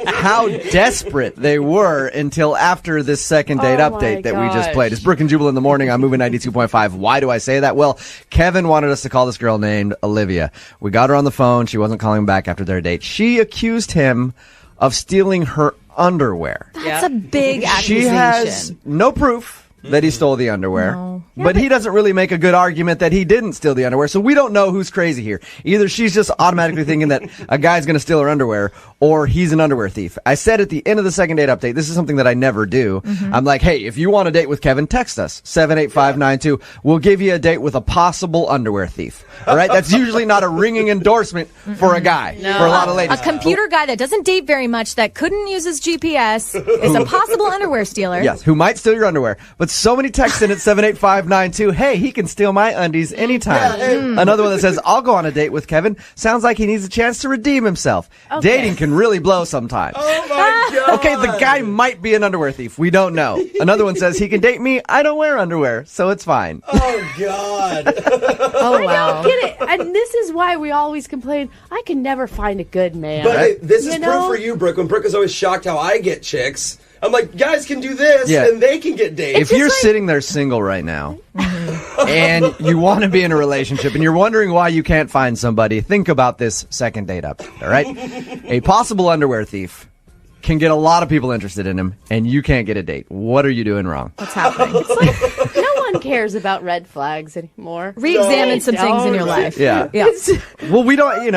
how desperate they were until after this second date update that we just played. It's Brooke and Jubal in the morning. I'm moving 92.5. Why do I say that? Well, Kevin wanted us to call this girl named Olivia. We got her on the phone. She wasn't calling back after their date. She accused him of stealing her underwear. That's a big accusation. She has no proof that he stole the underwear. No. But he doesn't really make a good argument that he didn't steal the underwear. So we don't know who's crazy here. Either she's just automatically thinking that a guy's going to steal her underwear, or he's an underwear thief. I said at the end of the second date update, this is something that I never do. I'm like, hey, if you want a date with Kevin, text us 78592. We'll give you a date with a possible underwear thief. All right? That's usually not a ringing endorsement for a guy, for a lot of ladies. A computer guy that doesn't date very much, that couldn't use his GPS, is a possible underwear stealer. Yes, who might steal your underwear. But so many texts in at 78592. Hey, he can steal my undies anytime. Another one that says, I'll go on a date with Kevin. Sounds like he needs a chance to redeem himself. Dating can really blow sometimes. Oh my God. Okay, the guy might be an underwear thief. We don't know. Another one says, he can date me. I don't wear underwear, so it's fine. Oh God. Oh, wow. I don't get it. And this is why we always complain, I can never find a good man. But hey, this is You proof know? for you, Brooke. When Brooke is always shocked how I get chicks. I'm like, guys can do this, Yeah. and they can get dates. If you're sitting there single right now and you want to be in a relationship and you're wondering why you can't find somebody, think about this second date up. All right? A possible underwear thief can get a lot of people interested in him, and you can't get a date. What are you doing wrong? What's happening? It's like, no one cares about red flags anymore. Re-examine some things in your life. Yeah. Yeah. Well, we don't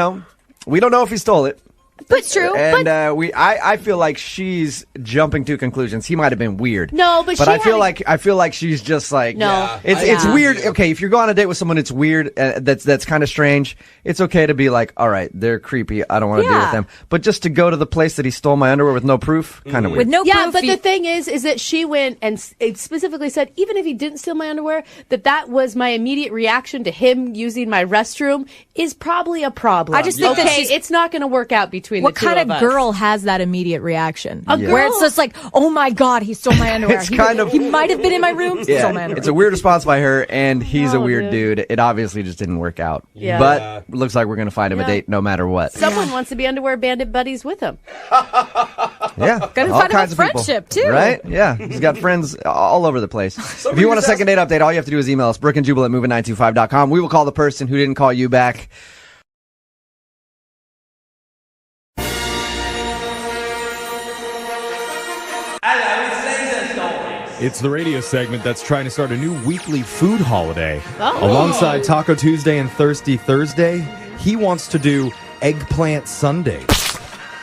know if he stole it. But it's true. And I feel like she's jumping to conclusions. He might have been weird. No, but she I feel had like she's just like No. Yeah, It's I- weird. Okay, if you're going on a date with someone, it's weird. That's kind of strange. It's okay to be like, all right, they're creepy. I don't want to deal with them. But just to go to the place that he stole my underwear with no proof, kind of weird. With no Yeah, proof. but the thing is that she went and it specifically said, even if he didn't steal my underwear, that was my immediate reaction to him using my restroom is probably a problem. I just think that it's not going to work out between what the two kind of of us. girl has that immediate reaction? A Where it's girl- just like, oh my God, he stole my underwear. It's kind of- he might have been in my room, stole my underwear. It's a weird response by her, and he's a No, weird dude. It obviously just didn't work out. Yeah. But looks like we're going to find him a Yeah. date no matter what. Someone wants to be underwear bandit buddies with him. Yeah. Gotta all find him a kinds of people. friendship, too. Right? Yeah. He's got friends all over the place. If you want a second date update, all you have to do is email us, brookandjubal at moving925.com. We will call the person who didn't call you back. It's the radio segment that's trying to start a new weekly food holiday. Oh. Alongside Taco Tuesday and Thirsty Thursday, he wants to do Eggplant Sunday.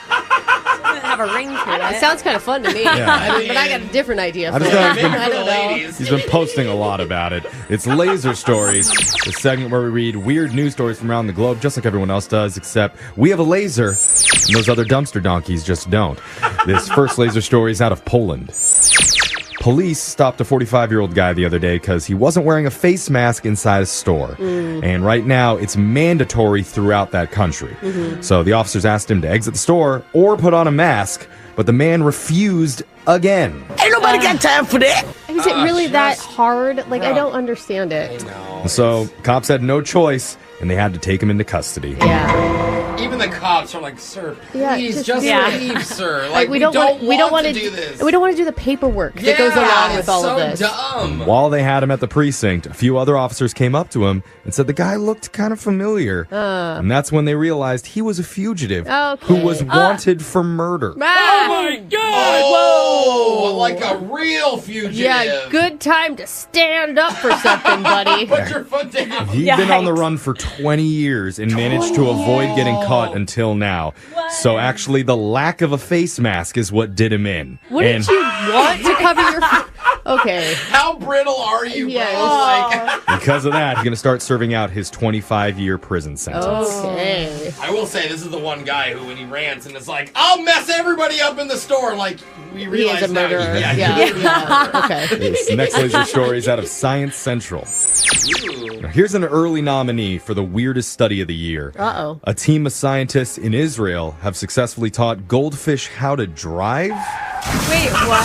Have a ring to it. Sounds kind of fun to me. Yeah. But I got a different idea for I'm it. just gonna- I don't know. He's been posting a lot about it. It's Laser Stories, the segment where we read weird news stories from around the globe, just like everyone else does, except we have a laser, and those other dumpster donkeys just don't. This first laser story is out of Poland. Police stopped a 45-year-old guy the other day because he wasn't wearing a face mask inside a store. And right now, it's mandatory throughout that country. So the officers asked him to exit the store or put on a mask, but the man refused again. Ain't nobody got time for that. Is it really that hard? Like, I don't understand it. So cops had no choice, and they had to take him into custody. Yeah. even the cops are like, sir, Yeah, please just leave, sir. Like, we don't want to do this. We don't want to do the paperwork that goes along with all of this. Dumb. While they had him at the precinct, a few other officers came up to him and said the guy looked kind of familiar. And that's when they realized he was a fugitive who was wanted for murder. Oh my God! Whoa! Like a real fugitive. Yeah, good time to stand up for something, buddy. Put your foot down. He'd been on the run for 20 years and managed to avoid getting caught until now. So actually, the lack of a face mask is what did him in. Wouldn't you want to cover your... Okay. How brittle are you, bro? Because of that, he's going to start serving out his 25-year prison sentence. Okay. I will say, this is the one guy who, when he rants and it's like, I'll mess everybody up in the store, like, we realize he is a murderer. Okay. This next laser story is out of Science Central. Now, here's an early nominee for the weirdest study of the year. Uh-oh. A team of scientists in Israel have successfully taught goldfish how to drive. Wait, what?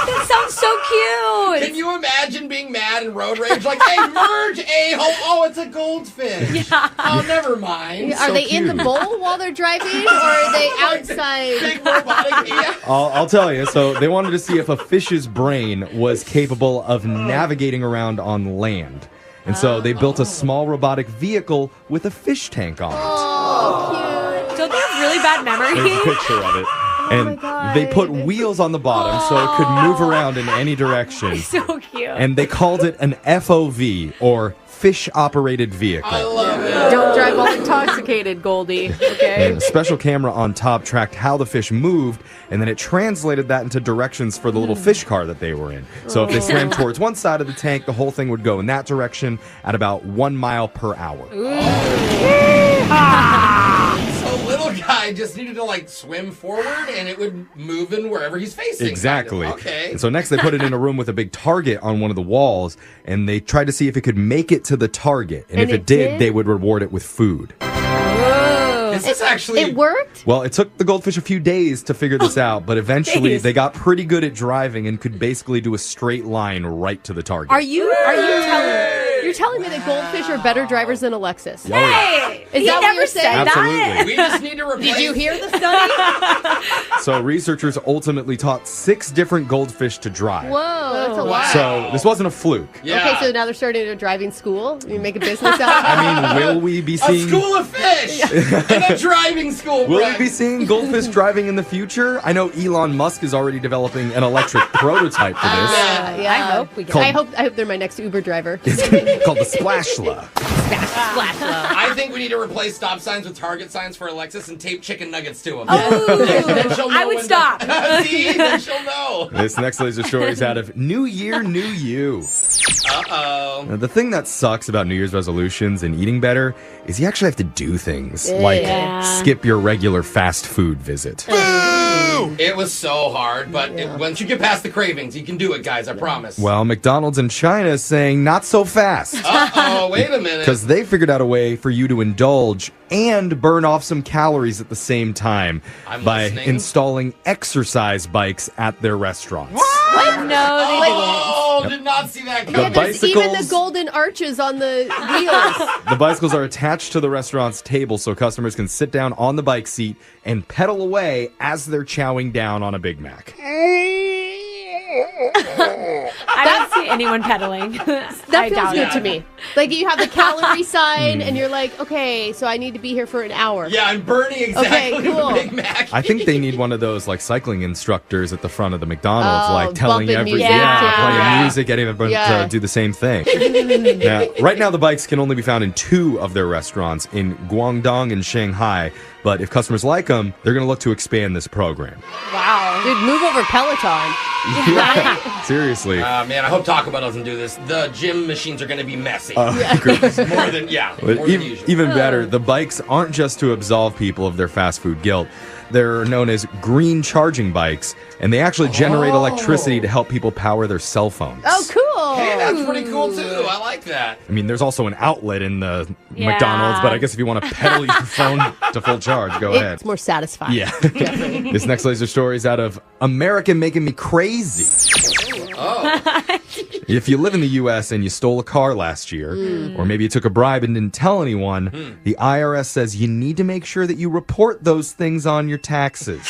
That sounds so cute. Can you imagine being mad and road rage? Like, hey, merge, a-hole. Oh, it's a goldfish. Yeah. Oh, never mind. Are they in the bowl while they're driving, or are they outside? Big robotic, I'll tell you. So they wanted to see if a fish's brain was capable of navigating around on land. And so they built a small robotic vehicle with a fish tank on it. Oh, cute. Don't they have really bad memory? There's a picture of it. And they put wheels on the bottom so it could move around in any direction. So cute. And they called it an FOV, or fish-operated vehicle. I love it. Don't drive while intoxicated, Goldie. Okay. And a special camera on top tracked how the fish moved, and then it translated that into directions for the little fish car that they were in. So if they swam towards one side of the tank, the whole thing would go in that direction at about 1 mile per hour. So little guy just needed to, like, swim forward, and it would move in wherever he's facing. Exactly. Kind of. Okay. And so next they put it in a room with a big target on one of the walls, and they tried to see if it could make it to the target. And if it did, they would reward it with food. Is this actually... It worked? Well, it took the goldfish a few days to figure this out, but eventually they got pretty good at driving and could basically do a straight line right to the target. Are you telling me that goldfish are better drivers than Alexis? Hey! Is that what you're saying? Absolutely. We just need to replace... Did you hear the study? So researchers ultimately taught 6 different goldfish to drive. Whoa, that's a lot. So this wasn't a fluke. Yeah. Okay, so now they're starting a driving school. You make a business out of it? I mean, will we be seeing... A school of fish! And a driving school, Will Brooke. we be seeing goldfish driving in the future? I know Elon Musk is already developing an electric prototype for this. Yeah. I hope we get I hope they're my next Uber driver. It's called the Splashla. I think we need to replace stop signs with target signs for Alexis and tape chicken nuggets to them. Oh, she'll know I would when stop. See, then she'll know. This next laser story is out of New Year, New You. Uh-oh. Now, the thing that sucks about New Year's resolutions and eating better is you actually have to do things like skip your regular fast food visit. It was so hard, but once you get past the cravings, you can do it, guys, I promise. Well, McDonald's in China is saying not so fast. Uh-oh, wait a minute. Because they figured out a way for you to indulge and burn off some calories at the same time by installing exercise bikes at their restaurants. What? No, they Oh, did not see that The coming. There's even the bicycles, golden arches on the wheels. the bicycles are attached to the restaurant's table so customers can sit down on the bike seat and pedal away as they're chowing down on a Big Mac. I don't see anyone pedaling. That feels good to me. Like you have the calorie sign and you're like, okay, so I need to be here for an hour. Yeah, I'm burning exactly cool. the Big Mac. I think they need one of those like cycling instructors at the front of the McDonald's, like telling bumping every music. playing music, getting everyone to do the same thing. Now, right now the bikes can only be found in 2 of their restaurants in Guangdong and Shanghai. But if customers like them, they're going to look to expand this program. Wow. Dude, move over Peloton. Yeah, seriously. Man, I hope Taco Bell doesn't do this. The gym machines are going to be messy. More than usual. Even better, the bikes aren't just to absolve people of their fast food guilt. They're known as green charging bikes, and they actually generate electricity to help people power their cell phones. Oh, cool. Hey, that's pretty cool, too. I like that. I mean, there's also an outlet in the McDonald's, but I guess if you want to pedal your phone to full charge, go ahead. It's more satisfying. Yeah. This next laser story is out of America Making Me Crazy. If you live in the U.S. and you stole a car last year, or maybe you took a bribe and didn't tell anyone, the IRS says you need to make sure that you report those things on your taxes.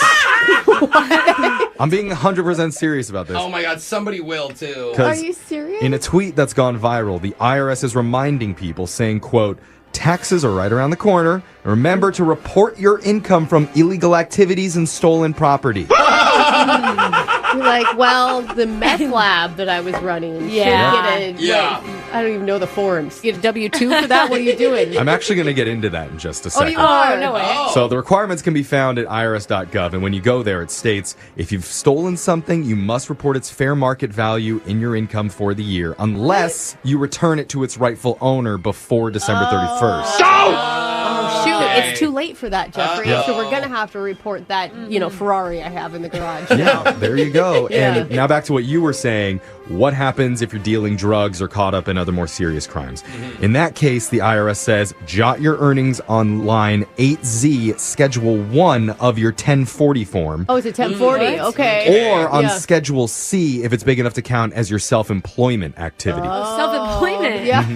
I'm being 100% serious about this. Oh my God, somebody will too. Are you serious? In a tweet that's gone viral, the IRS is reminding people, saying, quote, taxes are right around the corner. Remember to report your income from illegal activities and stolen property. You're like, well, the meth lab that I was running should get I don't even know the forms. Get a W-2 for that? What are you doing? I'm actually going to get into that in just a second. You are? No way. So the requirements can be found at irs.gov, and when you go there, it states, if you've stolen something, you must report its fair market value in your income for the year, unless you return it to its rightful owner before December 31st. Oh, shoot. It's too late for that, Jeffrey. Yep. So we're going to have to report that, Ferrari I have in the garage. Yeah, there you go. Yeah. And now back to what you were saying. What happens if you're dealing drugs or caught up in other more serious crimes? In that case, the IRS says, jot your earnings on line 8Z, Schedule 1 of your 1040 form. Oh, it's a 1040. Okay. Or on Schedule C, if it's big enough to count as your self-employment activity. Self-employment. Yeah.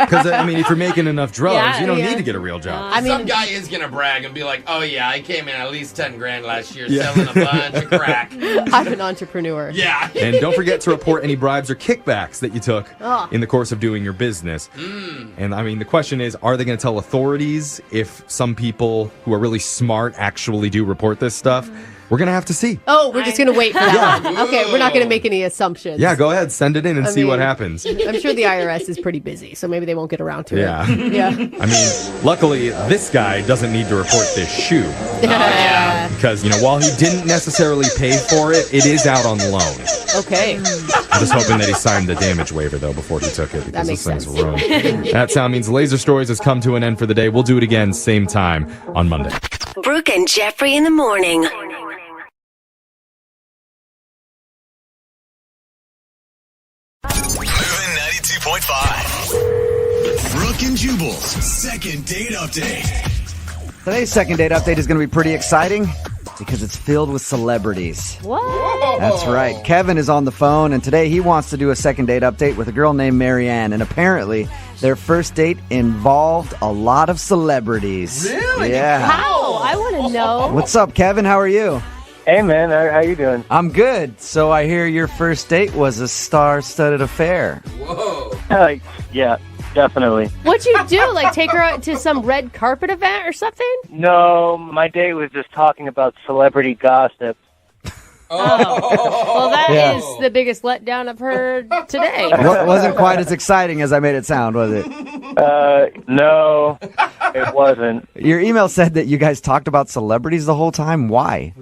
Because, if you're making enough drugs, you don't need to get a real job. Some guy is going to brag and be like, oh yeah, I came in at least 10 grand last year selling a bunch of crack. I'm an entrepreneur. Yeah. And don't forget to report any bribes or kickbacks that you took in the course of doing your business. And the question is, are they going to tell authorities if some people who are really smart actually do report this stuff? We're going to have to see. Oh, we're just going to wait for that one. Okay, we're not going to make any assumptions. Yeah, go ahead. Send it in and see what happens. I'm sure the IRS is pretty busy, so maybe they won't get around to it. Yeah. Luckily, this guy doesn't need to report this shoe. Because, while he didn't necessarily pay for it, it is out on loan. Okay. I'm just hoping that he signed the damage waiver, though, before he took it, because That makes this thing's sense. ruined. That sound means Laser Stories has come to an end for the day. We'll do it again, same time, on Monday. Brooke and Jeffrey in the morning. Moving 92.5. Brooke and Jubal's second date update. Today's second date update is going to be pretty exciting because it's filled with celebrities. What? That's right. Kevin is on the phone, and today he wants to do a second date update with a girl named Marianne. And apparently, their first date involved a lot of celebrities. Really? Yeah. How? I want to know. What's up, Kevin? How are you? Hey, man. How you doing? I'm good. So I hear your first date was a star-studded affair. Whoa. Yeah, definitely. What'd you do? Like take her out to some red carpet event or something? No, my date was just talking about celebrity gossip. Well, that is the biggest letdown I've heard today. Wasn't quite as exciting as I made it sound, was it? No, it wasn't. Your email said that you guys talked about celebrities the whole time. Why?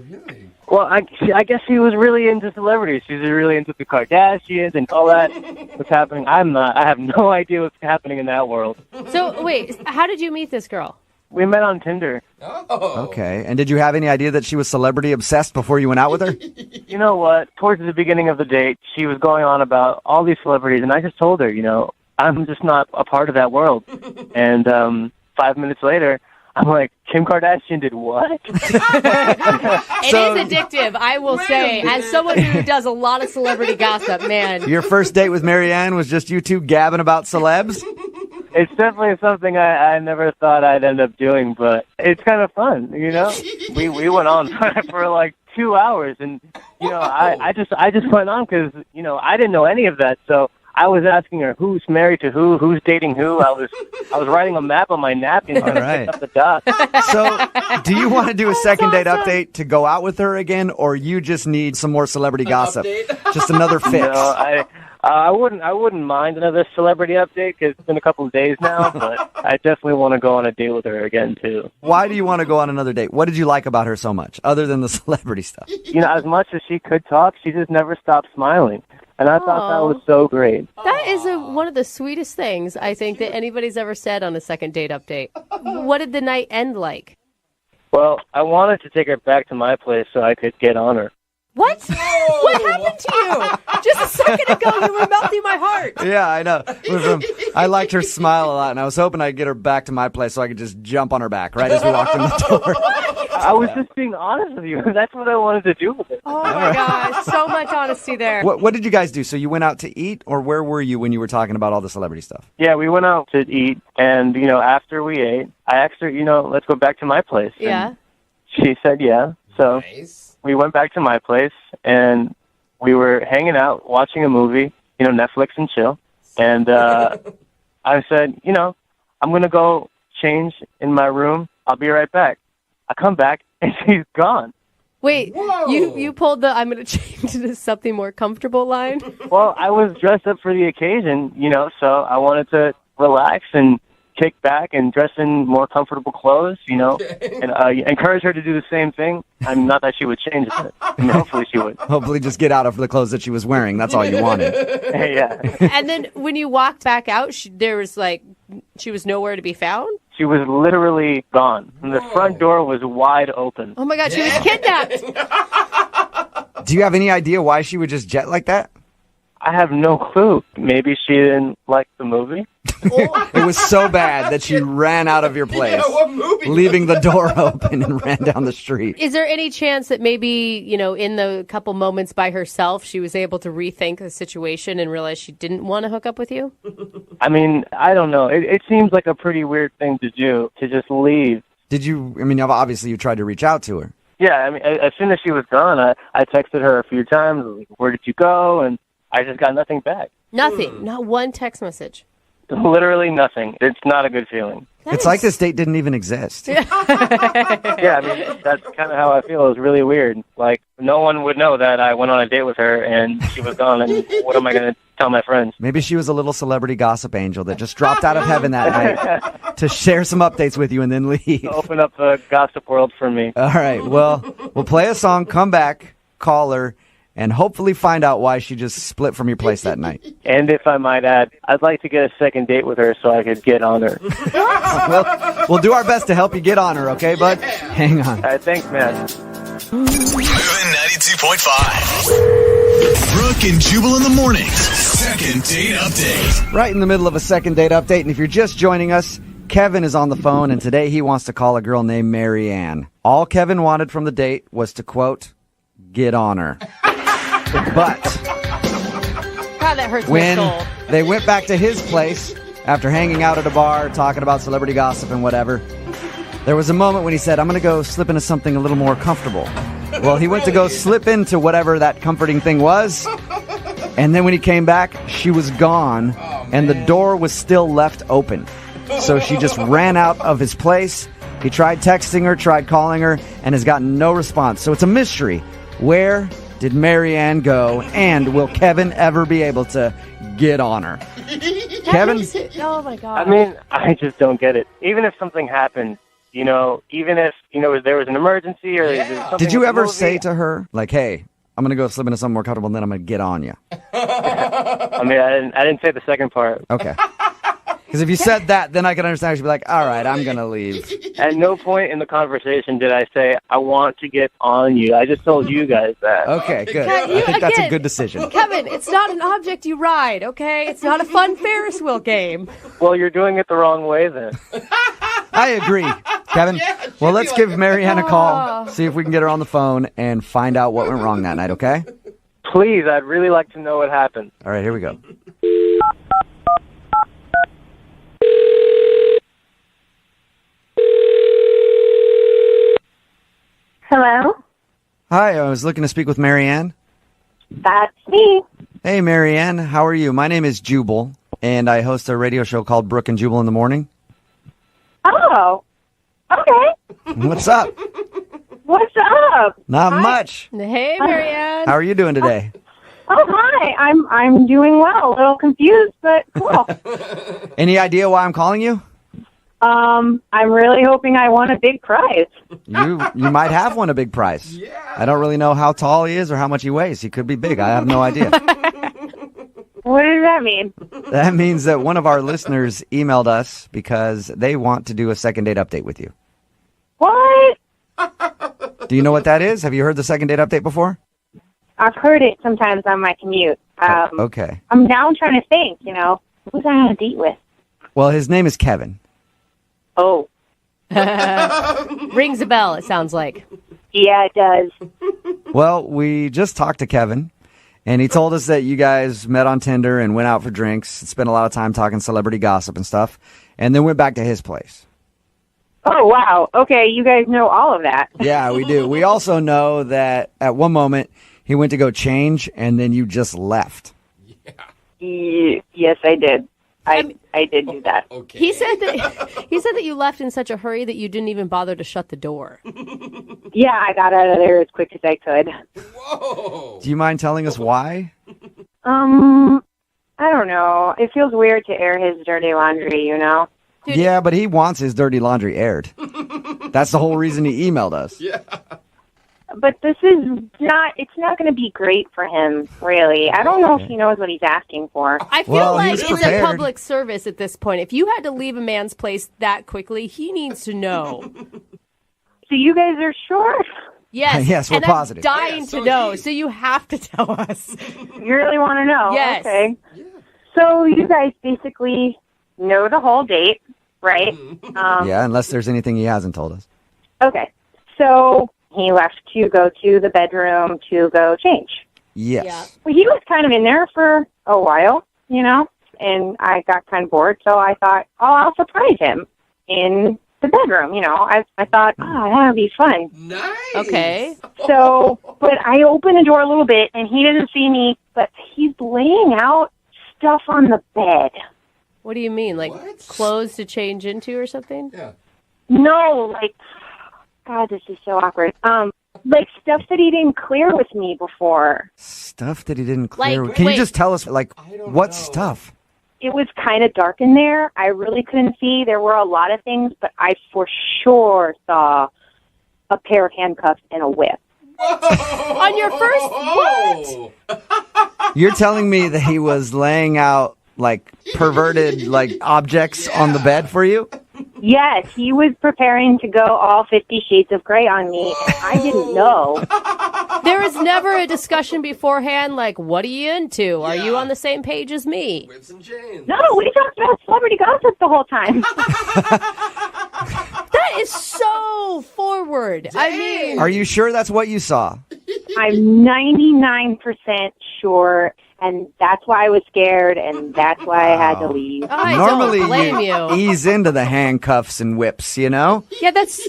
Well, I guess she was really into celebrities. She was really into the Kardashians and all that. What's happening? I'm not. I have no idea what's happening in that world. So, wait, how did you meet this girl? We met on Tinder. Okay. And did you have any idea that she was celebrity obsessed before you went out with her? You know what? Towards the beginning of the date, she was going on about all these celebrities, and I just told her, I'm just not a part of that world. And 5 minutes later, I'm like, Kim Kardashian did what? It is addictive, I will say. As someone who does a lot of celebrity gossip, man. Your first date with Marianne was just you two gabbing about celebs? It's definitely something I never thought I'd end up doing, but it's kind of fun, We went on for like 2 hours, and I just went on because I didn't know any of that, so I was asking her who's married to who's dating who. I was writing a map on my napkin to pick up the dots. So, do you want to do a second date update to go out with her again, or you just need some more celebrity gossip? Just another fix. No, I wouldn't mind another celebrity update because it's been a couple of days now, but I definitely want to go on a date with her again too. Why do you want to go on another date? What did you like about her so much, other than the celebrity stuff? As much as she could talk, she just never stopped smiling. And I thought that was so great. That is one of the sweetest things, I think, that anybody's ever said on a second date update. What did the night end like? Well, I wanted to take her back to my place so I could get on her. What? What happened to you? Just a second ago, you were melting my heart. Yeah, I know. I liked her smile a lot, and I was hoping I'd get her back to my place so I could just jump on her back right as we walked in the door. I was just being honest with you. That's what I wanted to do with it. Oh my gosh, so much honesty there. What did you guys do? So you went out to eat, or where were you when you were talking about all the celebrity stuff? Yeah, we went out to eat, and, after we ate, I asked her, let's go back to my place. Yeah. And she said yeah. So we went back to my place, and we were hanging out, watching a movie, Netflix and chill. And I said, I'm going to go change in my room. I'll be right back. I come back, and she's gone. Wait, you pulled the I'm going to change into something more comfortable line? Well, I was dressed up for the occasion, so I wanted to relax and kick back and dress in more comfortable clothes, and encourage her to do the same thing. Not that she would change it. Hopefully she would. Hopefully just get out of the clothes that she was wearing. That's all you wanted. Yeah. And then when you walked back out, she was nowhere to be found? She was literally gone. And the front door was wide open. Oh my God, she was kidnapped. Do you have any idea why she would just jet like that? I have no clue. Maybe she didn't like the movie. It was so bad that she ran out of your place, Yeah, what movie? leaving the door open and ran down the street. Is there any chance that maybe, in the couple moments by herself, she was able to rethink the situation and realize she didn't want to hook up with you? I mean, I don't know. It seems like a pretty weird thing to do, to just leave. Did you, obviously you tried to reach out to her. Yeah, I mean, as soon as she was gone, I texted her a few times, like, where did you go? And I just got nothing back. Nothing. Not one text message. Literally nothing. It's not a good feeling. It's like this date didn't even exist. Yeah, I mean, that's kind of how I feel. It was really weird. Like, no one would know that I went on a date with her and she was gone, and what am I going to tell my friends? Maybe she was a little celebrity gossip angel that just dropped out of heaven that night to share some updates with you and then leave. Open up the gossip world for me. All right, well, we'll play a song, come back, call her, and hopefully find out why she just split from your place that night. And if I might add, I'd like to get a second date with her so I could get on her. Well, we'll do our best to help you get on her, okay, bud? Hang on. All right, thanks, man. Moving 92.5. Brooke and Jubal in the morning. Second date update. Right in the middle of a second date update, and if you're just joining us, Kevin is on the phone, and today he wants to call a girl named Mary Ann. All Kevin wanted from the date was to, quote, get on her. But God, that hurts my when soul. they went back to his place after hanging out at a bar, talking about celebrity gossip and whatever, there was a moment when he said, I'm going to go slip into something a little more comfortable. Well, he went to go slip into whatever that comforting thing was, and then when he came back, she was gone, and the door was still left open. So she just ran out of his place. He tried texting her, tried calling her, and has gotten no response. So it's a mystery. Where did Mary Ann go, and will Kevin ever be able to get on her? Kevin? Oh, my God. I mean, I just don't get it. Even if something happened, even if, there was an emergency or something. Did you with the ever movie, say to her, like, hey, I'm going to go slip into something more comfortable, and then I'm going to get on you? I mean, I didn't say the second part. Okay. Because if you said that, then I can understand. She'd be like, all right, I'm going to leave. At no point in the conversation did I say, I want to get on you. I just told you guys that. Okay, good. Kevin, I think that's a good decision. Kevin, it's not an object you ride, okay? It's not a fun Ferris wheel game. Well, you're doing it the wrong way then. I agree, Kevin. Well, let's give Mary Ann a call, see if we can get her on the phone, and find out what went wrong that night, okay? Please, I'd really like to know what happened. All right, here we go. Hello? Hi, I was looking to speak with Mary Ann. That's me. Hey, Mary Ann, how are you? My name is Jubal, and I host a radio show called Brooke and Jubal in the morning. Oh, okay. What's up? What's up? Not much. Hey, Marianne. How are you doing today? Oh, hi. I'm doing well. A little confused, but cool. Any idea why I'm calling you? I'm really hoping I won a big prize. You might have won a big prize. Yeah. I don't really know how tall he is or how much he weighs. He could be big. I have no idea. What does that mean? That means that one of our listeners emailed us because they want to do a second date update with you. What? Do you know what that is? Have you heard the second date update before? I've heard it sometimes on my commute. Okay. I'm now trying to think, who's I on a date with? Well, his name is Kevin. Oh. Rings a bell, it sounds like. Yeah, it does. Well, we just talked to Kevin, and he told us that you guys met on Tinder and went out for drinks, spent a lot of time talking celebrity gossip and stuff, and then went back to his place. Oh, wow. Okay, you guys know all of that. Yeah, we do. We also know that at one moment he went to go change, and then you just left. Yes, I did. I did do that. Okay. He said that you left in such a hurry that you didn't even bother to shut the door. Yeah, I got out of there as quick as I could. Whoa. Do you mind telling us why? I don't know. It feels weird to air his dirty laundry, you know? Yeah, but he wants his dirty laundry aired. That's the whole reason he emailed us. Yeah. But this is it's not going to be great for him, really. I don't know if he knows what he's asking for. I feel like it's a public service at this point. If you had to leave a man's place that quickly, he needs to know. So you guys are sure? Yes. Yes, we're and positive. I'm dying to know, so you have to tell us. You really want to know? Yes. Okay. Yeah. So you guys basically know the whole date, right? Yeah, unless there's anything he hasn't told us. Okay. So he left to go to the bedroom to go change. Yes. Yeah. Well, he was kind of in there for a while, you know, and I got kind of bored, so I thought, I'll surprise him in the bedroom, you know. I thought, that would be fun. Nice. Okay. So, but I opened the door a little bit, and he didn't see me, but he's laying out stuff on the bed. What do you mean? Like clothes to change into or something? Yeah. No, like, God, this is so awkward. Like stuff that he didn't clear with me before. Stuff that he didn't clear. Like, Can wait. you just tell us, like, what stuff? It was kind of dark in there. I really couldn't see. There were a lot of things, but I for sure saw a pair of handcuffs and a whip. On your first what? You're telling me that he was laying out, like, perverted, like, objects on the bed for you? Yes, he was preparing to go all 50 Shades of Grey on me, and I didn't know. There was never a discussion beforehand, like, what are you into? Are you on the same page as me? Whips and chains. No, we talked about celebrity gossip the whole time. That is so forward. I mean, Are you sure that's what you saw? I'm 99% sure, and that's why I was scared, and that's why I had to leave. I Normally, don't blame you. ease into the handcuffs and whips, you know? Yeah, that's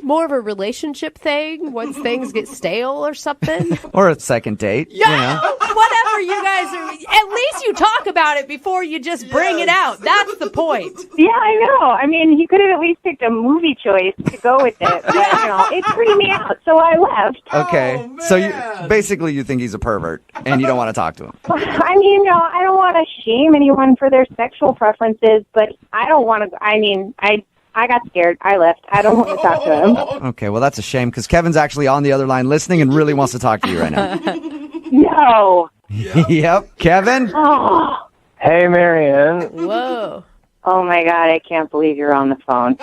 more of a relationship thing once things get stale or something. Or a second date, you know? Whatever you guys are, at least you talk about it before you just bring it out. That's the point. Yeah, I know. I mean, he could have at least picked a movie choice to go with it, but, you know, it freaked me out, so I left. Okay, so you basically you think he's a pervert, and you don't want to talk to him. I mean, no, I don't want to shame anyone for their sexual preferences, but I don't want to, I mean, I got scared. I left. I don't want to talk to him. Okay, well, that's a shame, because Kevin's actually on the other line listening and really wants to talk to you right now. No. Yep, Kevin? Oh. Hey, Marianne. Whoa. Oh, my God, I can't believe you're on the phone.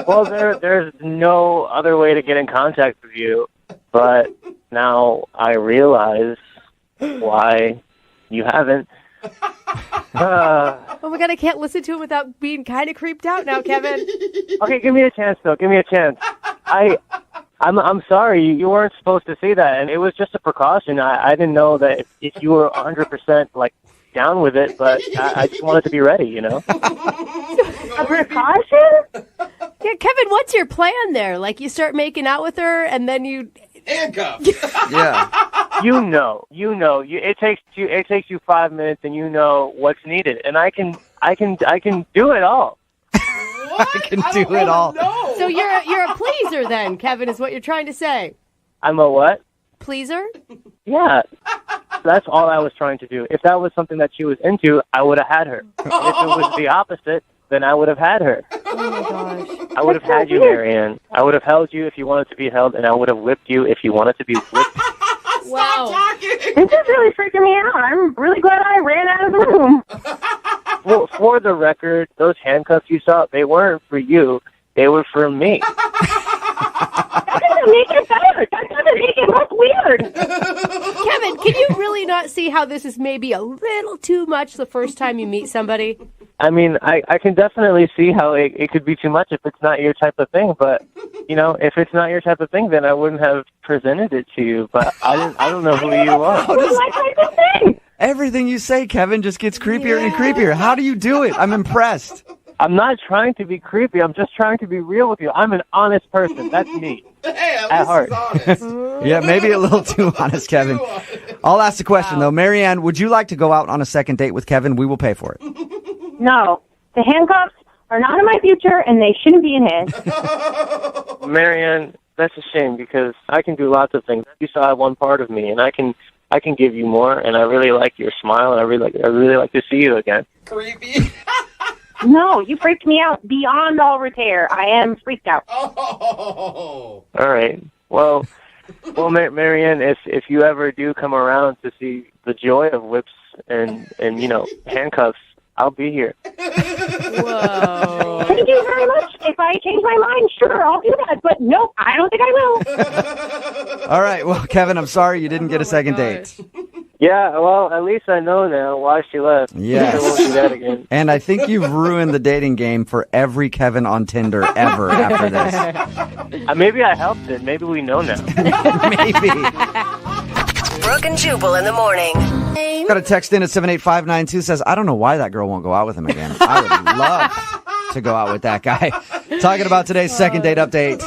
Well, there's no other way to get in contact with you, but now I realize why you haven't. Oh my God, I can't listen to him without being kind of creeped out now, Kevin. Okay, give me a chance, though. Give me a chance. I'm sorry. You weren't supposed to see that, and it was just a precaution. I didn't know that if you were 100% like down with it, but I just wanted to be ready, you know? A precaution? Yeah, Kevin, what's your plan there? Like you start making out with her and then you... Handcuffs. Yeah. You know. It takes you 5 minutes, and you know what's needed, and I can do it all. I can do it all. So you're a pleaser then, Kevin, is what you're trying to say. I'm a what? Pleaser? Yeah. That's all I was trying to do. If that was something that she was into, I would have had her. If it was the opposite, then I would have had her. Oh my gosh. I would have had you, Marianne. I would have held you if you wanted to be held, and I would have whipped you if you wanted to be whipped. Wow. This is really freaking me out. I'm really glad I ran out of the room. Well, for the record, those handcuffs you saw, they weren't for you. They were for me. That doesn't make it better. That doesn't make it look weird. Kevin, can you really not see how this is maybe a little too much the first time you meet somebody? I mean, I can definitely see how it could be too much if it's not your type of thing. But, if it's not your type of thing, then I wouldn't have presented it to you. But I don't know who you are. My type of thing. Everything you say, Kevin, just gets creepier and creepier. How do you do it? I'm impressed. I'm not trying to be creepy. I'm just trying to be real with you. I'm an honest person. That's me. Hey, at heart. Yeah, maybe a little too honest, Kevin. I'll ask the question, though. Marianne, would you like to go out on a second date with Kevin? We will pay for it. No, the handcuffs are not in my future, and they shouldn't be in his. Marianne, that's a shame because I can do lots of things. You saw one part of me, and I can give you more. And I really like your smile, and I really like to see you again. Creepy. No, you freaked me out beyond all repair. I am freaked out. Oh. All right. Well, Marianne, if you ever do come around to see the joy of whips and handcuffs, I'll be here. Whoa. Thank you very much. If I change my mind, sure, I'll do that. But nope, I don't think I will. All right. Well, Kevin, I'm sorry you didn't get a second date. Yeah, well, at least I know now why she left. Yes. I won't do that again. And I think you've ruined the dating game for every Kevin on Tinder ever after this. Maybe I helped it. Maybe we know now. Maybe. Brooke and Jubal in the morning. Got a text in at 78592 says, I don't know why that girl won't go out with him again. I would love to go out with that guy. Talking about today's second date update.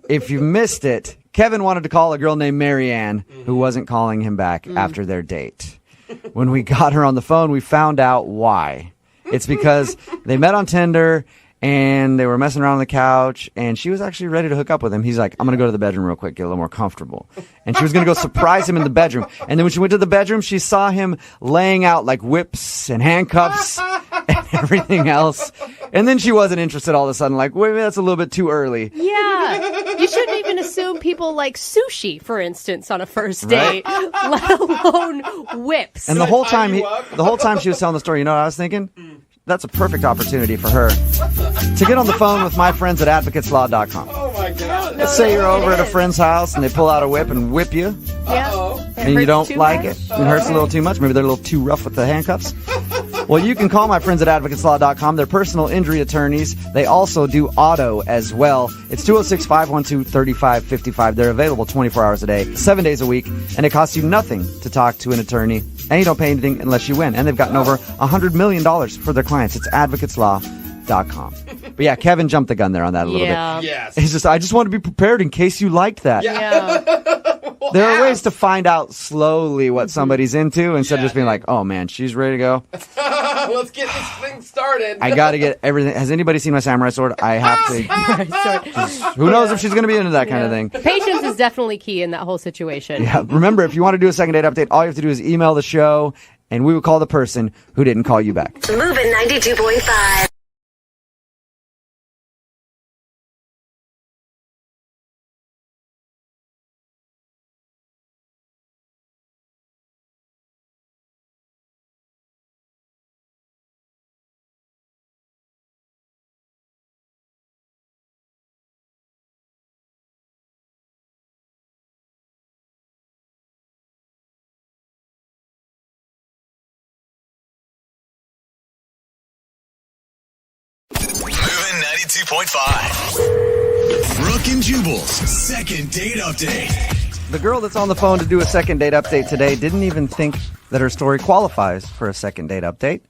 If you missed it, Kevin wanted to call a girl named Marianne who wasn't calling him back after their date. When we got her on the phone, we found out why. It's because they met on Tinder and they were messing around on the couch and she was actually ready to hook up with him. He's like, I'm going to go to the bedroom real quick, get a little more comfortable. And she was going to go surprise him in the bedroom. And then when she went to the bedroom, she saw him laying out like whips and handcuffs and everything else. And then she wasn't interested all of a sudden, like, wait, that's a little bit too early. Yeah. You shouldn't even assume people like sushi, for instance, on a first date, let alone whips. And the whole time she was telling the story, you know what I was thinking? That's a perfect opportunity for her to get on the phone with my friends at advocateslaw.com. Oh my God. Let's say you're over at a friend's house and they pull out a whip and whip you. Yeah. And you don't like it. It hurts a little too much. Maybe they're a little too rough with the handcuffs. Well, you can call my friends at advocateslaw.com. They're personal injury attorneys. They also do auto as well. It's 206-512-3555. They're available 24 hours a day, 7 days a week, and it costs you nothing to talk to an attorney. And you don't pay anything unless you win. And they've gotten over $100 million for their clients. It's advocateslaw.com. But yeah, Kevin jumped the gun there on that a little bit. Yes. He's just, I just want to be prepared in case you liked that. Yeah. There are ways to find out slowly what somebody's into instead of just being like, oh man, she's ready to go. Let's get this thing started. I got to get everything. Has anybody seen my samurai sword? I have to. Who knows if she's going to be into that kind of thing. Patience is definitely key in that whole situation. Yeah. Remember, if you want to do a second date update, all you have to do is email the show and we will call the person who didn't call you back. Moving 92.5. Moving 92.5. Brooke and Jubal's second date update. The girl that's on the phone to do a second date update today didn't even think that her story qualifies for a second date update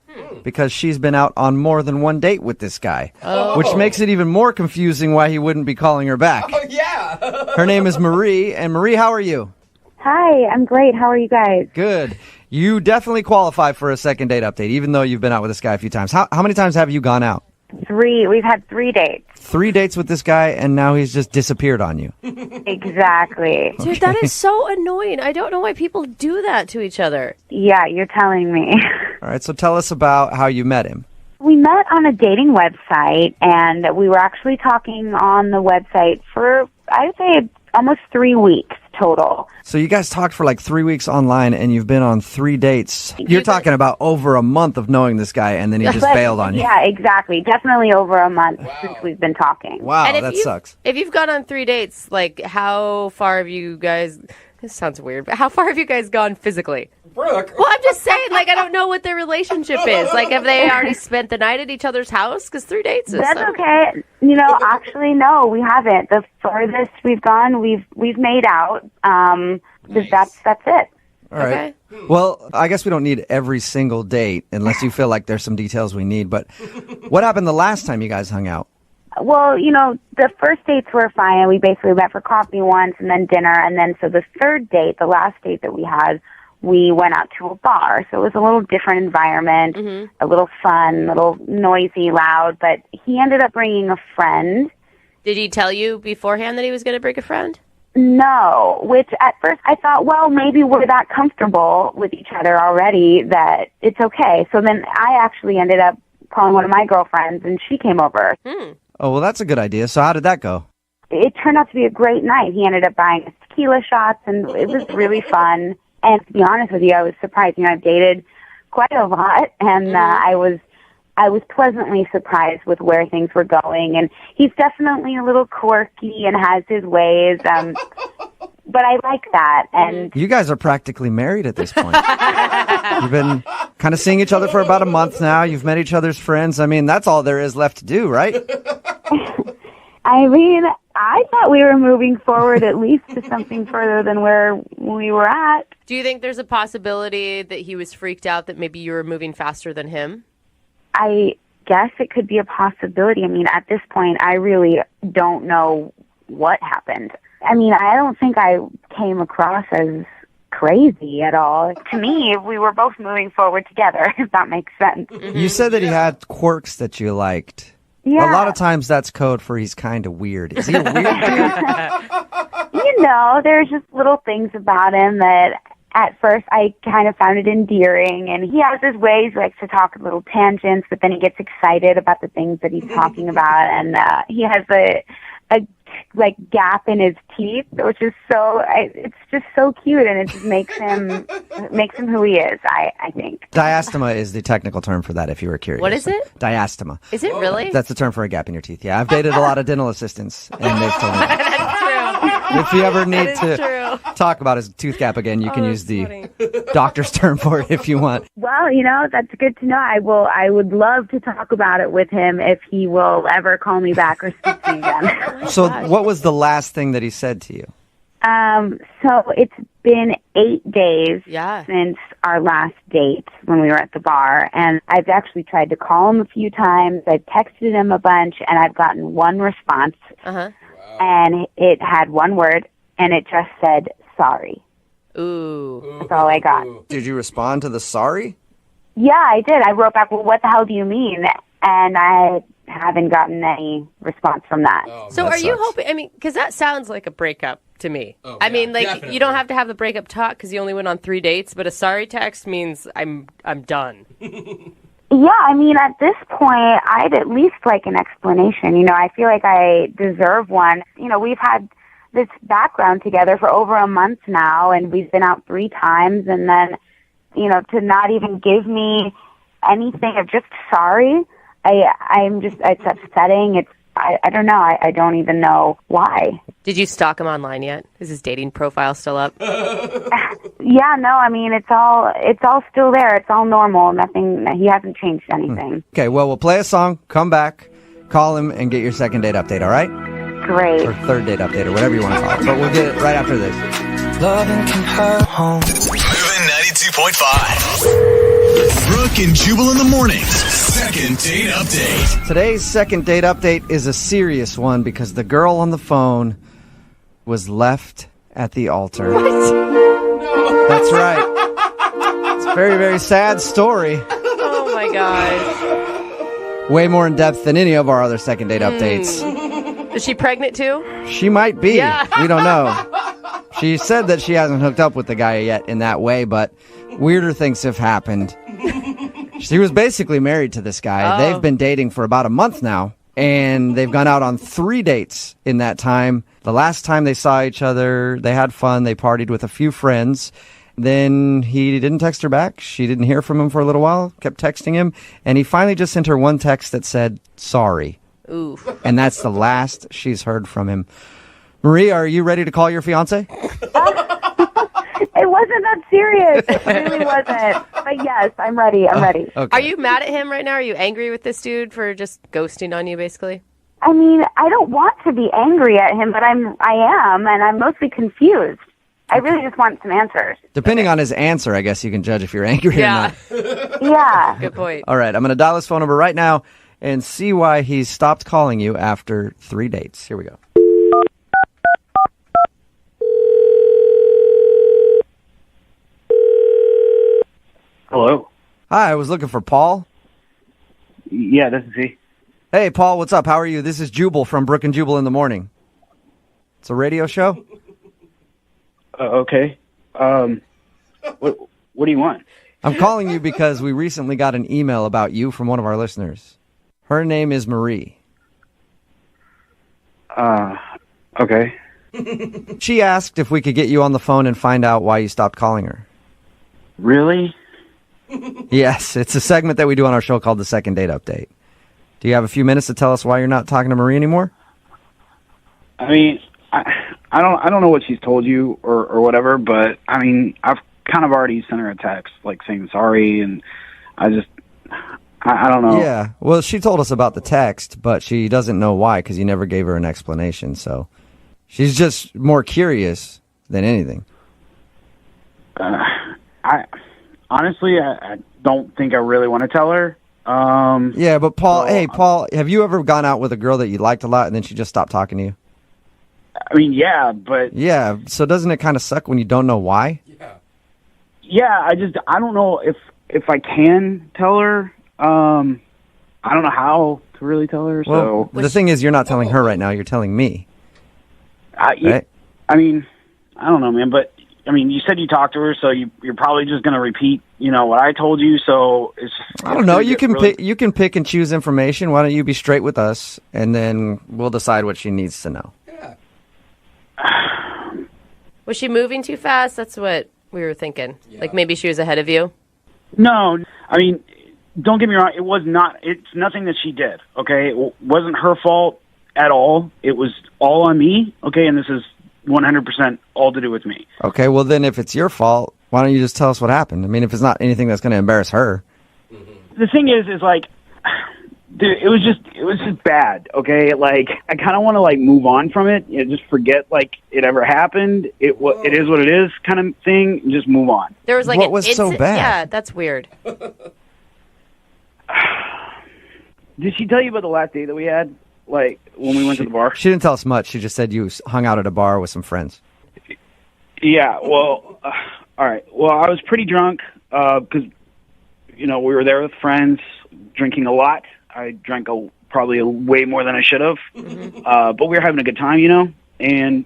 because she's been out on more than one date with this guy, which makes it even more confusing why he wouldn't be calling her back. Oh, yeah. Her name is Marie, and Marie, how are you? Hi, I'm great. How are you guys? Good. You definitely qualify for a second date update, even though you've been out with this guy a few times. How many times have you gone out? 3. We've had 3 dates. 3 dates with this guy, and now he's just disappeared on you. Exactly. Dude, that is so annoying. I don't know why people do that to each other. Yeah, you're telling me. All right, so tell us about how you met him. We met on a dating website, and we were actually talking on the website for, I'd say, almost 3 weeks total. So you guys talked for like 3 weeks online, and you've been on 3 dates. You're talking about over a month of knowing this guy, and then he just bailed on you. Yeah, exactly. Definitely over a month since we've been talking. Wow, And that sucks. If you've gone on 3 dates, like how far have you guys... This sounds weird, but how far have you guys gone physically? Brooke. Well, I'm just saying, like, I don't know what their relationship is. Like, have they already spent the night at each other's house? Because 3 dates is That's okay. You know, actually, no, we haven't. The furthest we've gone, we've made out. That's it. All right. Well, I guess we don't need every single date unless you feel like there's some details we need. But what happened the last time you guys hung out? Well, you know, the first dates were fine. We basically went for coffee once and then dinner. And then so the third date, the last date that we had, we went out to a bar. So it was a little different environment, a little fun, a little noisy, loud. But he ended up bringing a friend. Did he tell you beforehand that he was going to bring a friend? No, which at first I thought, well, maybe we're that comfortable with each other already that it's okay. So then I actually ended up calling one of my girlfriends, and she came over. Oh, well, that's a good idea. So how did that go? It turned out to be a great night. He ended up buying us tequila shots, and it was really fun. And to be honest with you, I was surprised. You know, I've dated quite a lot, and I was pleasantly surprised with where things were going. And he's definitely a little quirky and has his ways, but I like that. And You guys are practically married at this point. You've been kind of seeing each other for about a month now. You've met each other's friends. I mean, that's all there is left to do, right? I mean, I thought we were moving forward at least to something further than where we were at. Do you think there's a possibility that he was freaked out that maybe you were moving faster than him? I guess it could be a possibility. I mean, at this point, I really don't know what happened. I mean, I don't think I came across as crazy at all. To me, we were both moving forward together, if that makes sense. You said that he had quirks that you liked. Yeah. A lot of times that's code for he's kind of weird. Is he a weird dude? You know, there's just little things about him that at first I kind of found it endearing, and he has his ways, likes to talk little tangents, but then he gets excited about the things that he's talking about, and he has a gap in his teeth, which is it's just so cute, and it just makes him who he is, I think. Diastema is the technical term for that, if you were curious. What is it? Diastema. Is it really? That's the term for a gap in your teeth. Yeah, I've dated a lot of dental assistants, and they've told me that. If you ever need to talk about his tooth gap again, you can use the doctor's term for it if you want. Well, you know, that's good to know. I would love to talk about it with him if he will ever call me back or speak to me again. So what was the last thing that he said to you? So it's been 8 days since our last date when we were at the bar, and I've actually tried to call him a few times. I've texted him a bunch, and I've gotten one response, and it had one word, and it just said, sorry. Ooh. That's all I got. Did you respond to the sorry? Yeah, I did. I wrote back, well, what the hell do you mean? And I haven't gotten any response from that. So are you hoping, I mean, because that sounds like a breakup to me. I mean, like, definitely. you don't have to have the breakup talk because you only went on 3 dates, but a sorry text means I'm done. Yeah, I mean, at this point, I'd at least like an explanation. You know, I feel like I deserve one. You know, we've had this background together for over a month now, and we've been out 3 times, and then, you know, to not even give me anything of just sorry, it's upsetting. I don't know. I don't even know why. Did you stalk him online yet? Is his dating profile still up? Yeah, no, I mean, it's all still there. It's all normal. Nothing, he hasn't changed anything. Okay, well, we'll play a song, come back, call him, and get your second date update, all right? Great. Or third date update, or whatever you want to call it. But we'll get it right after this. Loving can hurt home. Moving 92.5. Brooke and Jubal in the mornings. Second date update. Today's second date update is a serious one because the girl on the phone was left at the altar. What? No. That's right. It's a very, very sad story. Oh my gosh. Way more in depth than any of our other second date updates. Is she pregnant too? She might be. Yeah. We don't know. She said that she hasn't hooked up with the guy yet in that way, but weirder things have happened. She was basically married to this guy. Oh. They've been dating for about a month now, and they've gone out on 3 dates in that time. The last time they saw each other, they had fun. They partied with a few friends. Then he didn't text her back. She didn't hear from him for a little while, kept texting him, and he finally just sent her one text that said, sorry. Ooh. And that's the last she's heard from him. Marie, are you ready to call your fiance? It wasn't that serious. It really wasn't. But yes, I'm ready. I'm ready. Okay. Are you mad at him right now? Are you angry with this dude for just ghosting on you, basically? I mean, I don't want to be angry at him, but I am, and I'm mostly confused. I really just want some answers. Depending on his answer, I guess you can judge if you're angry or not. Yeah. Good point. All right, I'm going to dial his phone number right now and see why he's stopped calling you after 3 dates. Here we go. Hello. Hi, I was looking for Paul. Yeah, this is he. Hey, Paul, what's up? How are you? This is Jubal from Brooke and Jubal in the Morning. It's a radio show. Okay. What do you want? I'm calling you because we recently got an email about you from one of our listeners. Her name is Marie. Okay. She asked if we could get you on the phone and find out why you stopped calling her. Really? Yes, it's a segment that we do on our show called the Second Date Update. Do you have a few minutes to tell us why you're not talking to Marie anymore? I mean, I don't know what she's told you or whatever, but I mean, I've kind of already sent her a text like saying sorry, and I don't know. Yeah, well, she told us about the text, but she doesn't know why because you never gave her an explanation. So she's just more curious than anything. I honestly don't think I really want to tell her. Yeah, but Paul, hey, Paul, have you ever gone out with a girl that you liked a lot and then she just stopped talking to you? I mean, yeah, but... Yeah, so doesn't it kind of suck when you don't know why? Yeah, I don't know if I can tell her. I don't know how to really tell her, Well, so... the thing is, you're not telling her right now, you're telling me. Right? I mean, I don't know, man, but... I mean, you said you talked to her, so you're probably just going to repeat, what I told you. So it's. I don't know. You can pick and choose information. Why don't you be straight with us, and then we'll decide what she needs to know. Yeah. Was she moving too fast? That's what we were thinking. Yeah. Like maybe she was ahead of you. No, I mean, don't get me wrong. It was not. It's nothing that she did. Okay, it wasn't her fault at all. It was all on me. Okay, and this is 100% all to do with me. Okay, well then if it's your fault, why don't you just tell us what happened? I mean, if it's not anything that's going to embarrass her. The thing is like, dude, it was just bad, okay? Like, I kind of want to, like, move on from it, just forget, like, it ever happened. It is what it is kind of thing, and just move on. There was, like, what was so bad? Yeah, that's weird. Did she tell you about the last date that we had? Like, when we went to the bar? She didn't tell us much. She just said you hung out at a bar with some friends. Yeah, well, all right. Well, I was pretty drunk because, we were there with friends, drinking a lot. I drank probably way more than I should have. Mm-hmm. But we were having a good time, and,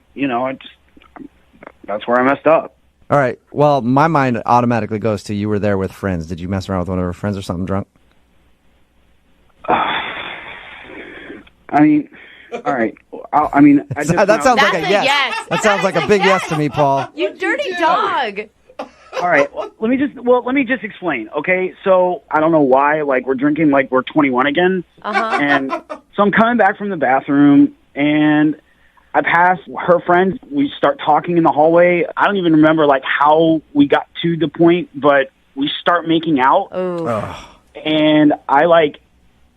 that's where I messed up. All right. Well, my mind automatically goes to you were there with friends. Did you mess around with one of her friends or something drunk? I mean, all right. That sounds like a yes. That sounds like a big yes to me, Paul. You dirty dog. All right. Let me just explain. Okay. So I don't know why. Like, we're drinking like we're 21 again. Uh-huh. And so I'm coming back from the bathroom, and I pass her friends. We start talking in the hallway. I don't even remember like how we got to the point, but we start making out. Oh. And I like.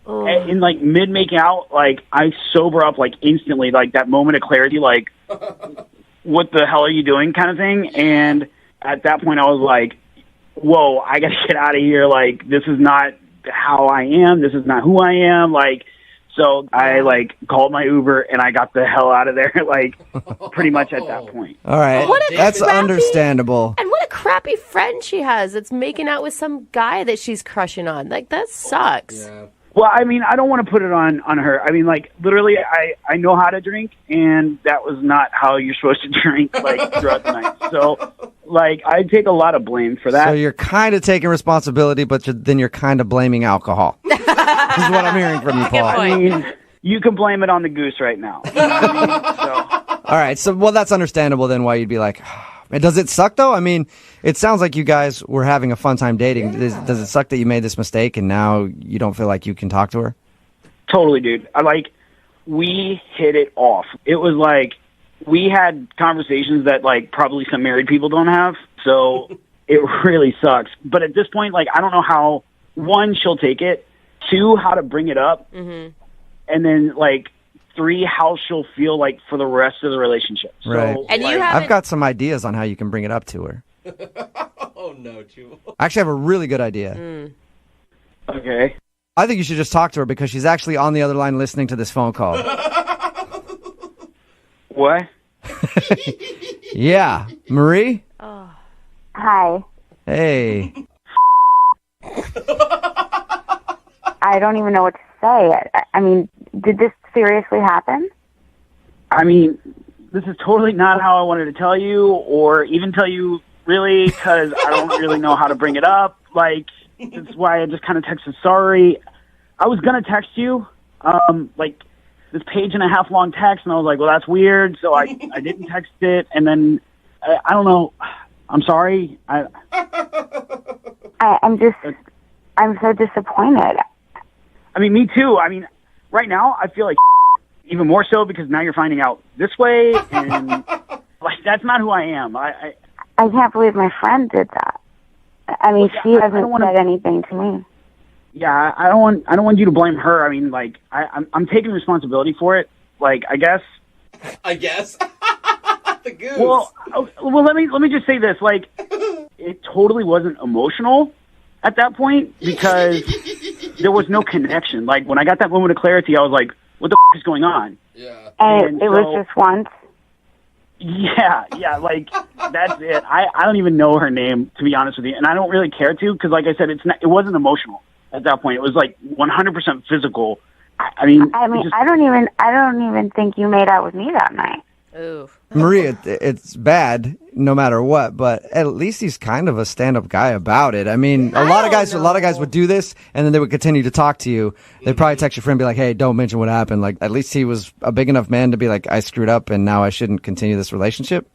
In like mid making out, like I sober up like instantly, like that moment of clarity, like what the hell are you doing kind of thing. And at that point I was like, whoa, I gotta get out of here. Like, this is not how I am. This is not who I am. Like, so I like called my Uber and I got the hell out of there. Like, pretty much at that point. All right. That's understandable. And what a crappy friend she has that's making out with some guy that she's crushing on. Like, that sucks. Yeah. Well, I mean, I don't want to put it on her. I mean, like, literally, I know how to drink, and that was not how you're supposed to drink, like, throughout the night. So, like, I take a lot of blame for that. So you're kind of taking responsibility, but then you're kind of blaming alcohol. This is what I'm hearing from you, Paul. I mean, you can blame it on the goose right now. You know what I mean? So. All right, so, well, that's understandable then why you'd be like... Does it suck, though? I mean, it sounds like you guys were having a fun time dating. Does it suck that you made this mistake and now you don't feel like you can talk to her? Totally, dude. We hit it off. It was like we had conversations that, like, probably some married people don't have. So it really sucks. But at this point, like, I don't know how, one, she'll take it, two, how to bring it up, and then, like, three, how she'll feel like for the rest of the relationship. So, Right. And like, you haven't... I've got some ideas on how you can bring it up to her. Oh, no, Jubal. I actually have a really good idea. Okay. I think you should just talk to her because she's actually on the other line listening to this phone call. What? Yeah. Marie? Hi. Hey. I don't even know what to say. I mean, did this seriously happen? I mean, this is totally not how I wanted to tell you or even tell you, really, because I don't really know how to bring it up. Like, that's why I just kind of texted sorry. I was going to text you, like, this page-and-a-half long text, and I was like, well, that's weird, so I didn't text it, and then, I don't know, I'm sorry. I'm so disappointed. I mean, me too. I mean, right now, I feel like even more so because now you're finding out this way, and, like, that's not who I am. I can't believe my friend did that. I mean, she hasn't said anything to me. Yeah, I don't want you to blame her. I mean, like, I'm taking responsibility for it. Like, I guess. The goose. Well, let me just say this. Like, it totally wasn't emotional at that point because there was no connection. Like, when I got that moment of clarity, I was like, what the is going on? Yeah. And it was just once? Yeah, like, that's it. I don't even know her name, to be honest with you, and I don't really care to because, like I said, it wasn't emotional at that point. It was, like, 100% physical. I mean, I don't even think you made out with me that night. Ooh. Marie, it's bad no matter what, but at least he's kind of a stand-up guy about it. I mean, a lot of guys would do this, and then they would continue to talk to you. They'd probably text your friend and be like, hey, don't mention what happened. Like, at least he was a big enough man to be like, I screwed up, and now I shouldn't continue this relationship.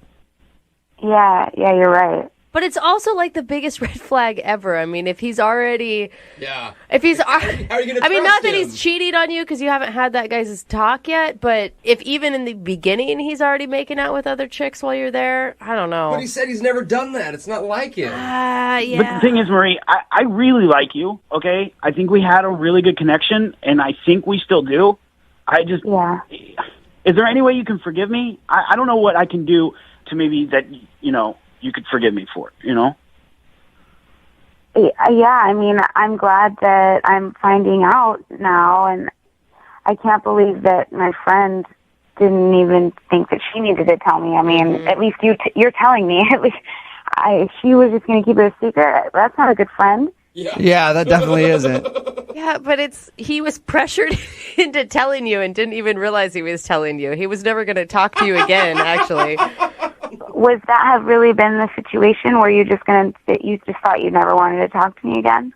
Yeah, you're right. But it's also like the biggest red flag ever. I mean, if he's already... Yeah. If he's... How are you going to I mean, trust not that him? he's cheating on you because you haven't had that guy's talk yet, but if even in the beginning he's already making out with other chicks while you're there, I don't know. But he said he's never done that. It's not like him. Yeah. But the thing is, Marie, I really like you, okay? I think we had a really good connection, and I think we still do. I just... Yeah. Is there any way you can forgive me? I don't know what I can do to maybe that, you know, you could forgive me for it, you know? Yeah, I mean, I'm glad that I'm finding out now, and I can't believe that my friend didn't even think that she needed to tell me. I mean, at least you're telling me. At least she was just going to keep it a secret. That's not a good friend. Yeah, that definitely isn't. Yeah, but he was pressured into telling you and didn't even realize he was telling you. He was never going to talk to you again, actually. Was that have really been the situation where you just thought you never wanted to talk to me again?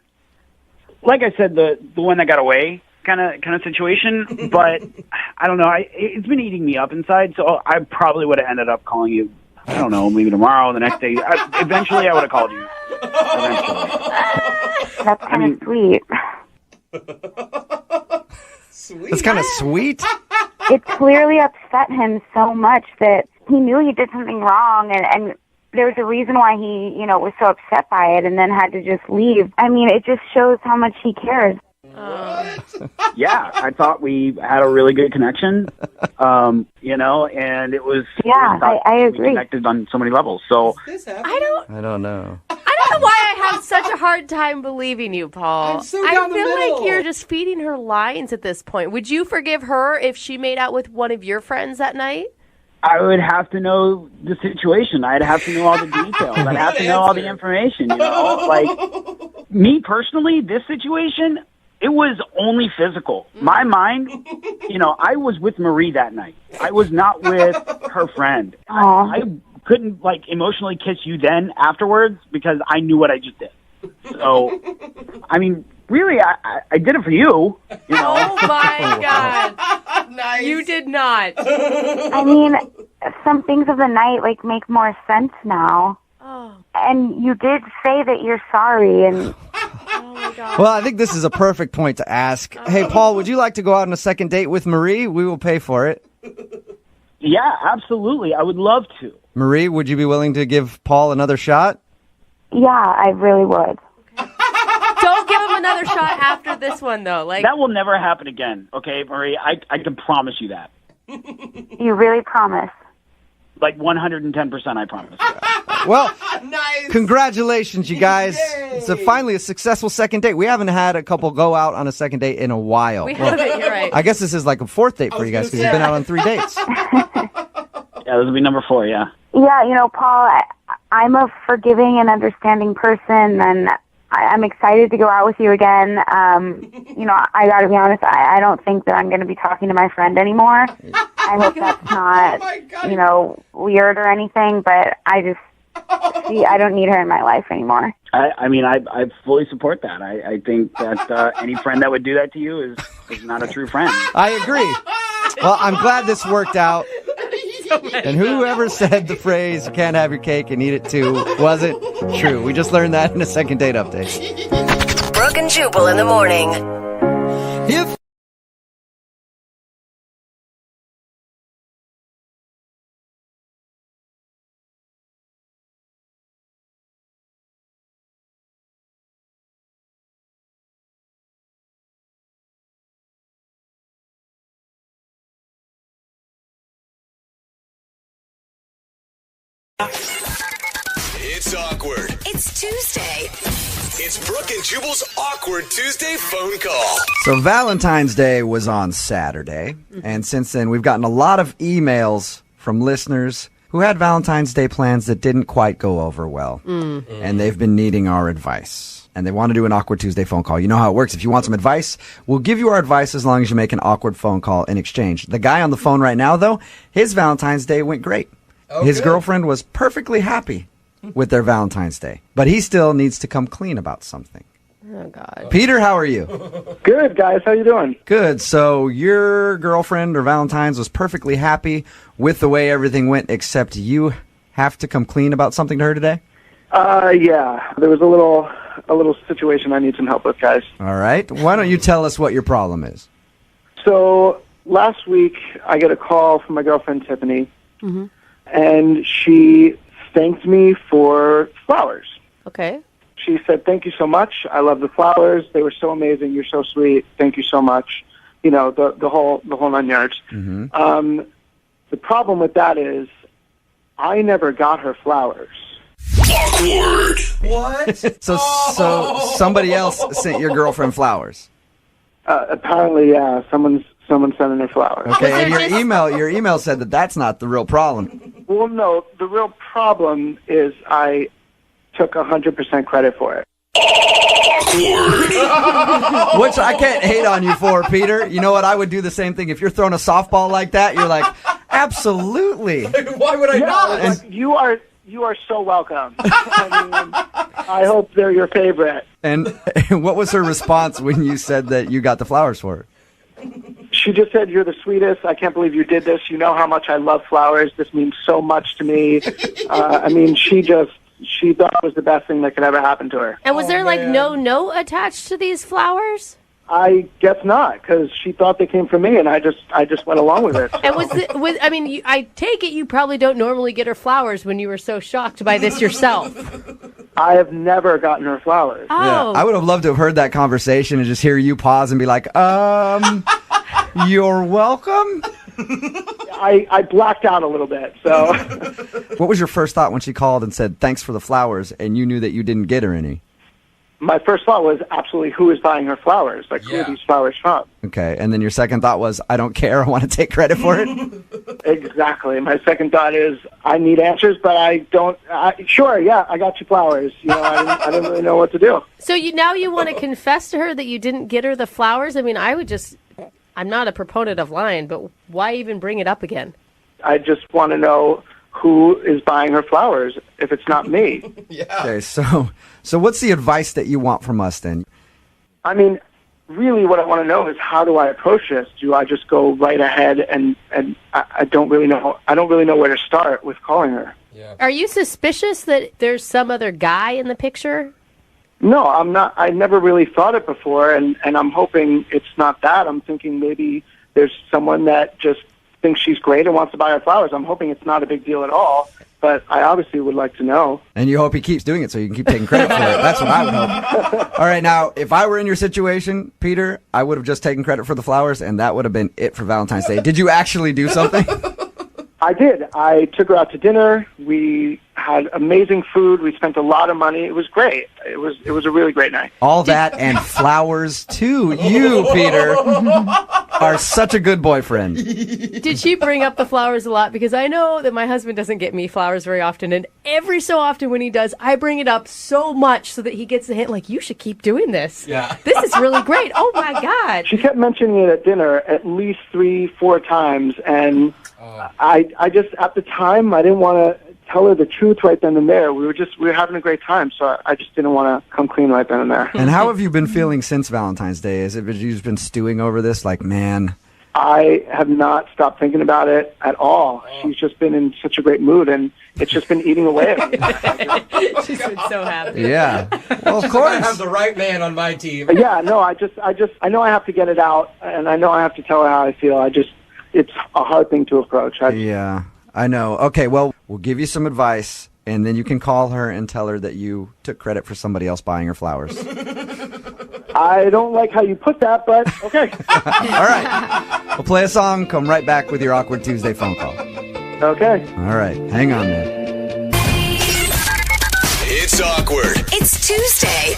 Like I said, the one that got away kind of situation, but I don't know. It's been eating me up inside, so I probably would have ended up calling you. I don't know, maybe tomorrow, the next day. Eventually, I would have called you. That's kind of sweet. Sweet. That's kind of sweet. It clearly upset him so much that he knew he did something wrong, and there was a reason why he, was so upset by it and then had to just leave. I mean, it just shows how much he cares. Yeah, I thought we had a really good connection, and it was... Yeah, I agree. We connected on so many levels, so... I don't know. I don't know why I have such a hard time believing you, Paul. I'm so down the feel middle. like you're just feeding her lines at this point. Would you forgive her if she made out with one of your friends that night? I would have to know the situation. I'd have to know all the details. I'd have to know all the information, Like, me personally, this situation, it was only physical. My mind, I was with Marie that night. I was not with her friend. I couldn't, emotionally kiss you then afterwards because I knew what I just did. So, I mean, really, I did it for you, Oh, my God. Nice. You did not. I mean, some things of the night, make more sense now. Oh. And you did say that you're sorry, and... Oh, my God. Well, I think this is a perfect point to ask. Hey, Paul, would you like to go out on a second date with Marie? We will pay for it. Yeah, absolutely. I would love to. Marie, would you be willing to give Paul another shot? Yeah, I really would. Don't give him another shot after this one, though. Like That will never happen again, okay, Marie? I can promise you that. You really promise? Like 110%, I promise. Well, congratulations, you guys. It's finally a successful second date. We haven't had a couple go out on a second date in a while. We haven't, you're right. I guess this is like a fourth date for you guys because you've been out on 3 dates. Yeah, this will be number 4, yeah. Yeah, Paul, I'm a forgiving and understanding person, and I'm excited to go out with you again. I got to be honest, I don't think that I'm going to be talking to my friend anymore. I hope that's not, weird or anything, but I don't need her in my life anymore. I fully support that. I think that any friend that would do that to you is not a true friend. I agree. Well, I'm glad this worked out. And whoever said the phrase, you can't have your cake and eat it too, wasn't true. We just learned that in a second date update. Brooke and Jubal in the morning. It's awkward. It's Tuesday. It's Brooke and Jubal's Awkward Tuesday phone call. So Valentine's Day was on Saturday, and since then we've gotten a lot of emails from listeners who had Valentine's Day plans that didn't quite go over well, and they've been needing our advice. And they want to do an Awkward Tuesday phone call. You know how it works. If you want some advice, we'll give you our advice as long as you make an awkward phone call in exchange. The guy on the phone right now, though, his Valentine's Day went great. His girlfriend was perfectly happy with their Valentine's Day, but he still needs to come clean about something. Oh, God. Peter, how are you? Good, guys. How you doing? Good. So your girlfriend or Valentine's was perfectly happy with the way everything went, except you have to come clean about something to her today? Yeah. There was a little situation I need some help with, guys. All right. Why don't you tell us what your problem is? So last week, I get a call from my girlfriend, Tiffany, and she thanked me for flowers. Okay. She said, "Thank you so much. I love the flowers. They were so amazing. You're so sweet. Thank you so much." You know, the whole 9 yards. The problem with that is I never got her flowers. Awkward. What? So somebody else sent your girlfriend flowers. Apparently, yeah. Someone's sending her flowers. Okay, and your email said that that's not the real problem. Well, no. The real problem is I took 100% credit for it. Which I can't hate on you for, Peter. You know what? I would do the same thing. If you're throwing a softball like that, you're like, absolutely. Why would I not? And you are so welcome. I hope they're your favorite. And what was her response when you said that you got the flowers for her? She just said, "You're the sweetest. I can't believe you did this. You know how much I love flowers. This means so much to me." She thought it was the best thing that could ever happen to her. And was there no note attached to these flowers? I guess not, because she thought they came from me, and I just went along with it. And I take it you probably don't normally get her flowers when you were so shocked by this yourself. I have never gotten her flowers. Oh. Yeah, I would have loved to have heard that conversation and just hear you pause and be like, you're welcome? I blacked out a little bit, so. What was your first thought when she called and said, thanks for the flowers, and you knew that you didn't get her any? My first thought was absolutely, who is buying her flowers? Like, who are these flowers from? Okay, and then your second thought was, I don't care, I want to take credit for it? Exactly. My second thought is, I need answers, but I don't. Sure, yeah, I got you flowers. You know, I didn't really know what to do. So now you want to confess to her that you didn't get her the flowers? I mean, I'm not a proponent of lying, but why even bring it up again? I just want to know who is buying her flowers if it's not me. Okay, so what's the advice that you want from us then? I mean, really what I want to know is, how do I approach this? Do I just go right ahead and I don't really know. I don't really know where to start with calling her. Yeah. Are you suspicious that there's some other guy in the picture? No, I'm not. I never really thought it before, and I'm hoping it's not that. I'm thinking maybe there's someone that just thinks she's great and wants to buy her flowers. I'm hoping it's not a big deal at all, but I obviously would like to know. And you hope he keeps doing it so you can keep taking credit for it. That's what I would hope. All right, now, if I were in your situation, Peter, I would have just taken credit for the flowers, and that would have been it for Valentine's Day. Did you actually do something? I did. I took her out to dinner. We had amazing food. We spent a lot of money. It was great. It was a really great night. All that and flowers, too. You, Peter, are such a good boyfriend. Did she bring up the flowers a lot? Because I know that my husband doesn't get me flowers very often, and every so often when he does, I bring it up so much so that he ggets the hint, like, you should keep doing this. Yeah. This is really great. Oh, my God. She kept mentioning it at dinner at least 3-4 times, and I just, at the time, I didn't want to tell her the truth right then and there. We were having a great time, so I just didn't want to come clean right then and there. And how have you been feeling since Valentine's Day? Is it you've just been stewing over this? Like, man. I have not stopped thinking about it at all. She's just been in such a great mood, and it's just been eating away at me. She's been so happy. Yeah. Well, of I course. have the right man on my team. Yeah, no, I know I have to get it out, and I know I have to tell her how I feel. It's a hard thing to approach. Yeah, I know. Okay, well, we'll give you some advice, and then you can call her and tell her that you took credit for somebody else buying her flowers. I don't like how you put that, but okay. All right. We'll play a song, come right back with your Awkward Tuesday phone call. Okay. All right. Hang on there. It's awkward. It's Tuesday.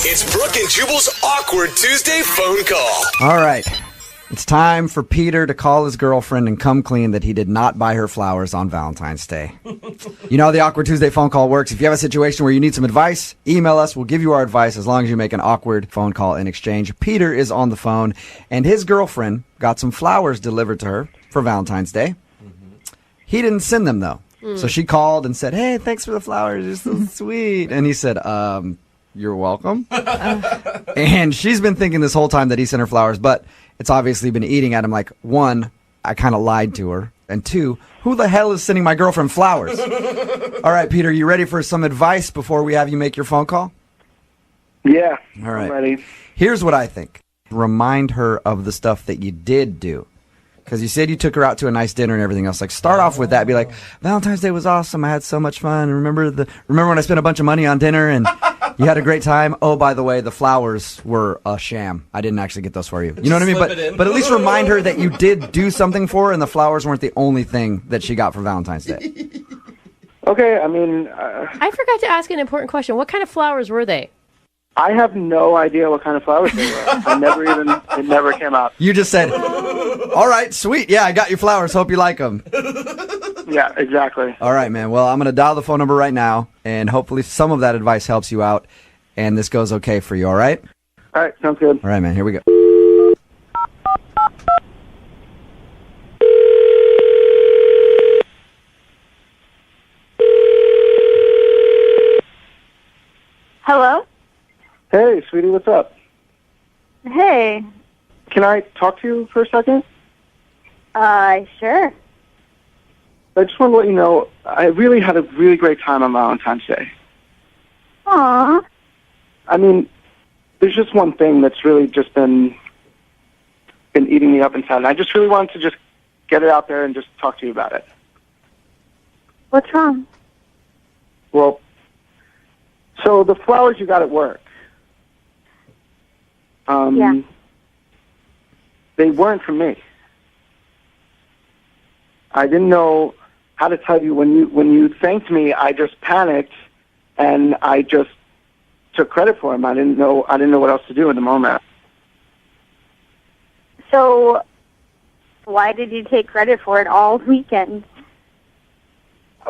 It's Brooke and Jubal's Awkward Tuesday phone call. All right. It's time for Peter to call his girlfriend and come clean that he did not buy her flowers on Valentine's Day. You know how the Awkward Tuesday phone call works. If you have a situation where you need some advice, email us. We'll give you our advice as long as you make an awkward phone call in exchange. Peter is on the phone, and his girlfriend got some flowers delivered to her for Valentine's Day. He didn't send them, though. So she called and said, hey, thanks for the flowers. You're so sweet. And he said, you're welcome. And she's been thinking this whole time that he sent her flowers, but it's obviously been eating at him. Like, one, I kind of lied to her. And two, who the hell is sending my girlfriend flowers? All right, Peter, you ready for some advice before we have you make your phone call? Yeah, all right. I'm ready. Here's what I think. Remind her of the stuff that you did do. Because you said you took her out to a nice dinner and everything else. Like, start off with that. Be like, Valentine's Day was awesome. I had so much fun. Remember when I spent a bunch of money on dinner and you had a great time? Oh, by the way, the flowers were a sham. I didn't actually get those for you. You know what I mean? But at least remind her that you did do something for her, and the flowers weren't the only thing that she got for Valentine's Day. Okay, I mean... I forgot to ask an important question. What kind of flowers were they? I have no idea what kind of flowers they were. It never came out. You just said, all right, sweet. Yeah, I got your flowers. Hope you like them. Yeah, exactly. All right, man. Well, I'm going to dial the phone number right now, and hopefully some of that advice helps you out, and this goes okay for you, all right? All right, sounds good. All right, man. Here we go. Hello? Hey, sweetie, what's up? Hey. Can I talk to you for a second? Sure. I just want to let you know, I really had a really great time on Valentine's Day. Aww. I mean, there's just one thing that's really just been eating me up inside, and I just really wanted to just get it out there and just talk to you about it. What's wrong? Well, so the flowers you got at work, Yeah. they weren't for me. I didn't know how to tell you. When you thanked me, I just panicked, and I just took credit for them. I didn't know what else to do in the moment. So, why did you take credit for it all weekend?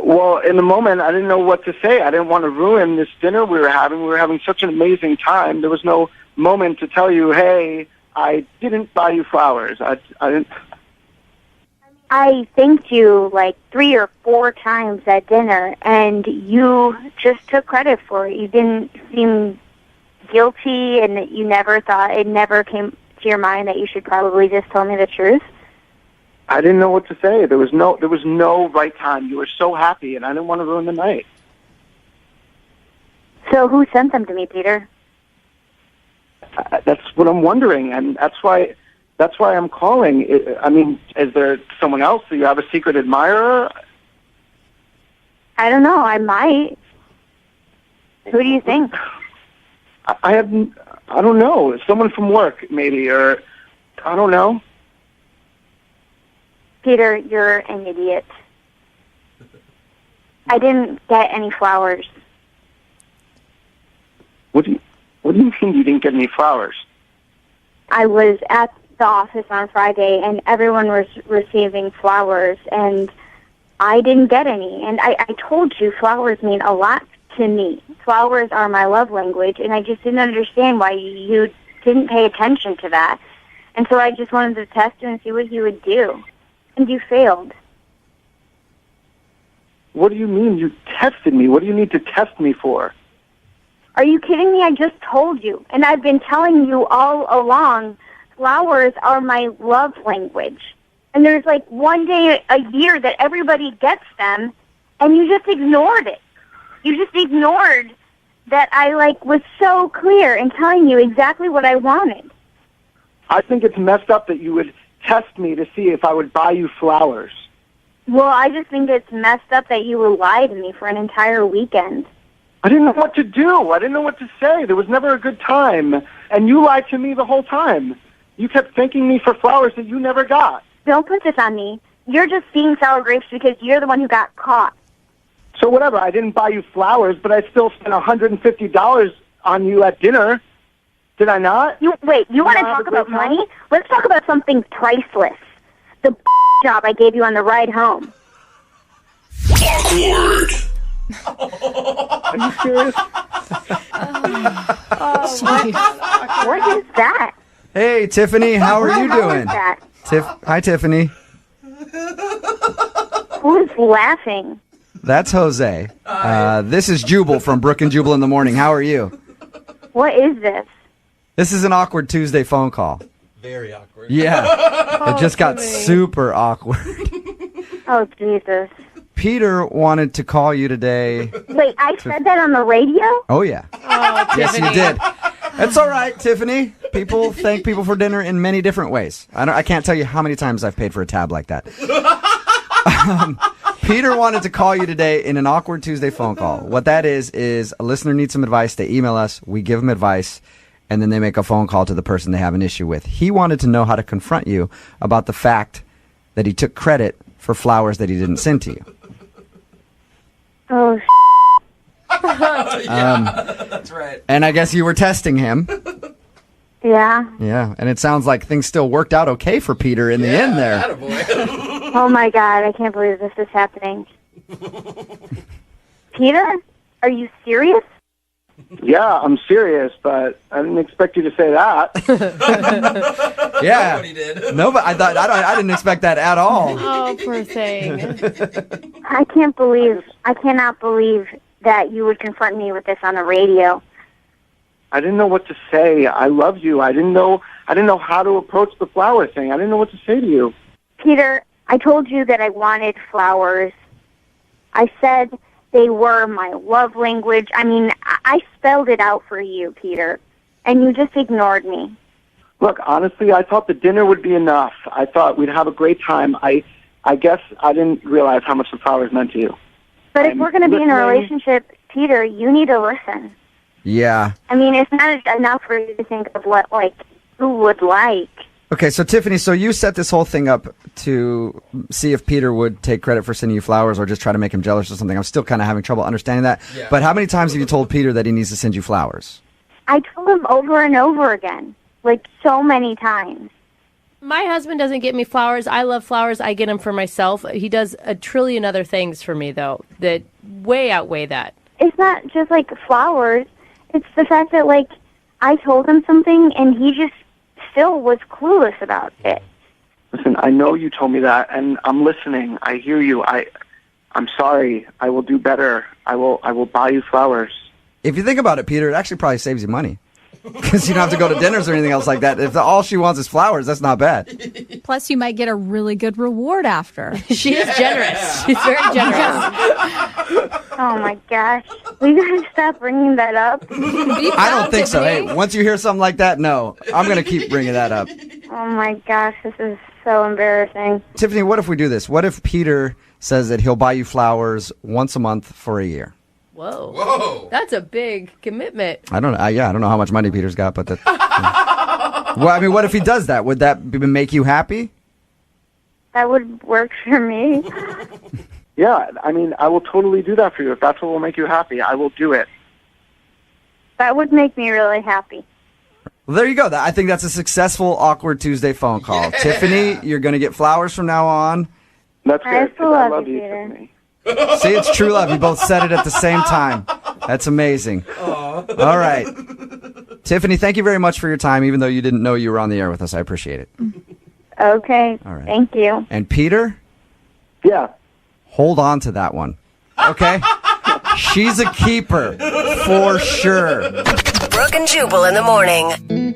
Well, in the moment, I didn't know what to say. I didn't want to ruin this dinner we were having. We were having such an amazing time. There was no moment to tell you, hey, I didn't buy you flowers. I didn't... I thanked you like 3 or 4 times at dinner, and you just took credit for it. You didn't seem guilty, and you never thought, it never came to your mind that you should probably just tell me the truth? I didn't know what to say. There was no right time. You were so happy, and I didn't want to ruin the night. So who sent them to me, Peter? That's what I'm wondering, and that's why That's why I'm calling. I mean, is there someone else? Do you have a secret admirer? I don't know. I might. Who do you think? I don't know. Someone from work, maybe, or I don't know. Peter, you're an idiot. I didn't get any flowers. What do you mean you didn't get any flowers? I was at the office on Friday, and everyone was receiving flowers, and I didn't get any. And I told you flowers mean a lot to me. Flowers are my love language, and I just didn't understand why you didn't pay attention to that. And so I just wanted to test you and see what you would do. And you failed. What do you mean you tested me? What do you need to test me for? Are you kidding me? I just told you. And I've been telling you all along, flowers are my love language. And there's like one day a year that everybody gets them, and you just ignored it. You just ignored that I was so clear in telling you exactly what I wanted. I think it's messed up that you would test me to see if I would buy you flowers. Well, I just think it's messed up that you would lie to me for an entire weekend. I didn't know what to do. I didn't know what to say. There was never a good time. And you lied to me the whole time. You kept thanking me for flowers that you never got. Don't put this on me. You're just being sour grapes because you're the one who got caught. So whatever, I didn't buy you flowers, but I still spent $150 on you at dinner. Did I not? You want to talk about money? Let's talk about something priceless. The job I gave you on the ride home. Awkward. Are you serious? What is that? Hey, Tiffany, how are you What doing? is that? Hi, Tiffany. Who's laughing? That's Jose. This is Jubal from Brooke and Jubal in the Morning. How are you? What is this? This is an awkward Tuesday phone call. Very awkward. Yeah. It just got super awkward. Oh, Jesus. Peter wanted to call you today. Wait, I said that on the radio? Oh, yeah. Oh, Yes, you Tiffany. did. It's all right, Tiffany. People thank people for dinner in many different ways. I can't tell you how many times I've paid for a tab like that. Peter wanted to call you today in an awkward Tuesday phone call. What that is a listener needs some advice. They email us. We give them advice. And then they make a phone call to the person they have an issue with. He wanted to know how to confront you about the fact that he took credit for flowers that he didn't send to you. Oh, That's right. And I guess you were testing him. yeah. Yeah, and it sounds like things still worked out okay for Peter in the end there. Oh, my God. I can't believe this is happening. Peter, are you serious? Yeah, I'm serious, but I didn't expect you to say that. Yeah. Nobody did. No, but I didn't expect that at all. Oh, poor thing. I cannot believe that you would confront me with this on the radio. I didn't know what to say. I love you. I didn't know how to approach the flower thing. I didn't know what to say to you. Peter, I told you that I wanted flowers. I said they were my love language. I mean, I spelled it out for you, Peter, and you just ignored me. Look, honestly, I thought the dinner would be enough. I thought we'd have a great time. I guess I didn't realize how much the flowers meant to you. But if we're going to be in a relationship, Peter, you need to listen. Yeah. I mean, it's not enough for you to think of what, who would like. Okay, so Tiffany, so you set this whole thing up to see if Peter would take credit for sending you flowers or just try to make him jealous or something. I'm still kind of having trouble understanding that. Yeah. But how many times have you told Peter that he needs to send you flowers? I told him over and over again, so many times. My husband doesn't get me flowers. I love flowers. I get them for myself. He does a trillion other things for me, though, that way outweigh that. It's not just, flowers. It's the fact that, I told him something, and he just still was clueless about it. Listen, I know you told me that, and I'm listening. I hear you. I'm sorry. I will do better. I will buy you flowers. If you think about it, Peter, it actually probably saves you money. Because you don't have to go to dinners or anything else like that. If all she wants is flowers, that's not bad. Plus, you might get a really good reward after. She is generous. She's very generous. Oh, my gosh. Will you guys stop bringing that up? I don't think so. Hey, once you hear something like that, no. I'm going to keep bringing that up. Oh, my gosh, this is so embarrassing. Tiffany, what if we do this? What if Peter says that he'll buy you flowers once a month for a year? Whoa. Whoa. That's a big commitment. I don't know. I don't know how much money Peter's got, but that. Well, I mean, what if he does that? Would that make you happy? That would work for me. Yeah, I mean, I will totally do that for you. If that's what will make you happy, I will do it. That would make me really happy. Well, there you go. I think that's a successful Awkward Tuesday phone call. Yeah. Tiffany, you're going to get flowers from now on. That's good. I love you, Peter. Tiffany. See, it's true love. You both said it at the same time. That's amazing. Aww. All right. Tiffany, thank you very much for your time, even though you didn't know you were on the air with us. I appreciate it. Okay. All right. Thank you. And Peter? Yeah. Hold on to that one. Okay? She's a keeper, for sure. Brooke and Jubal in the morning.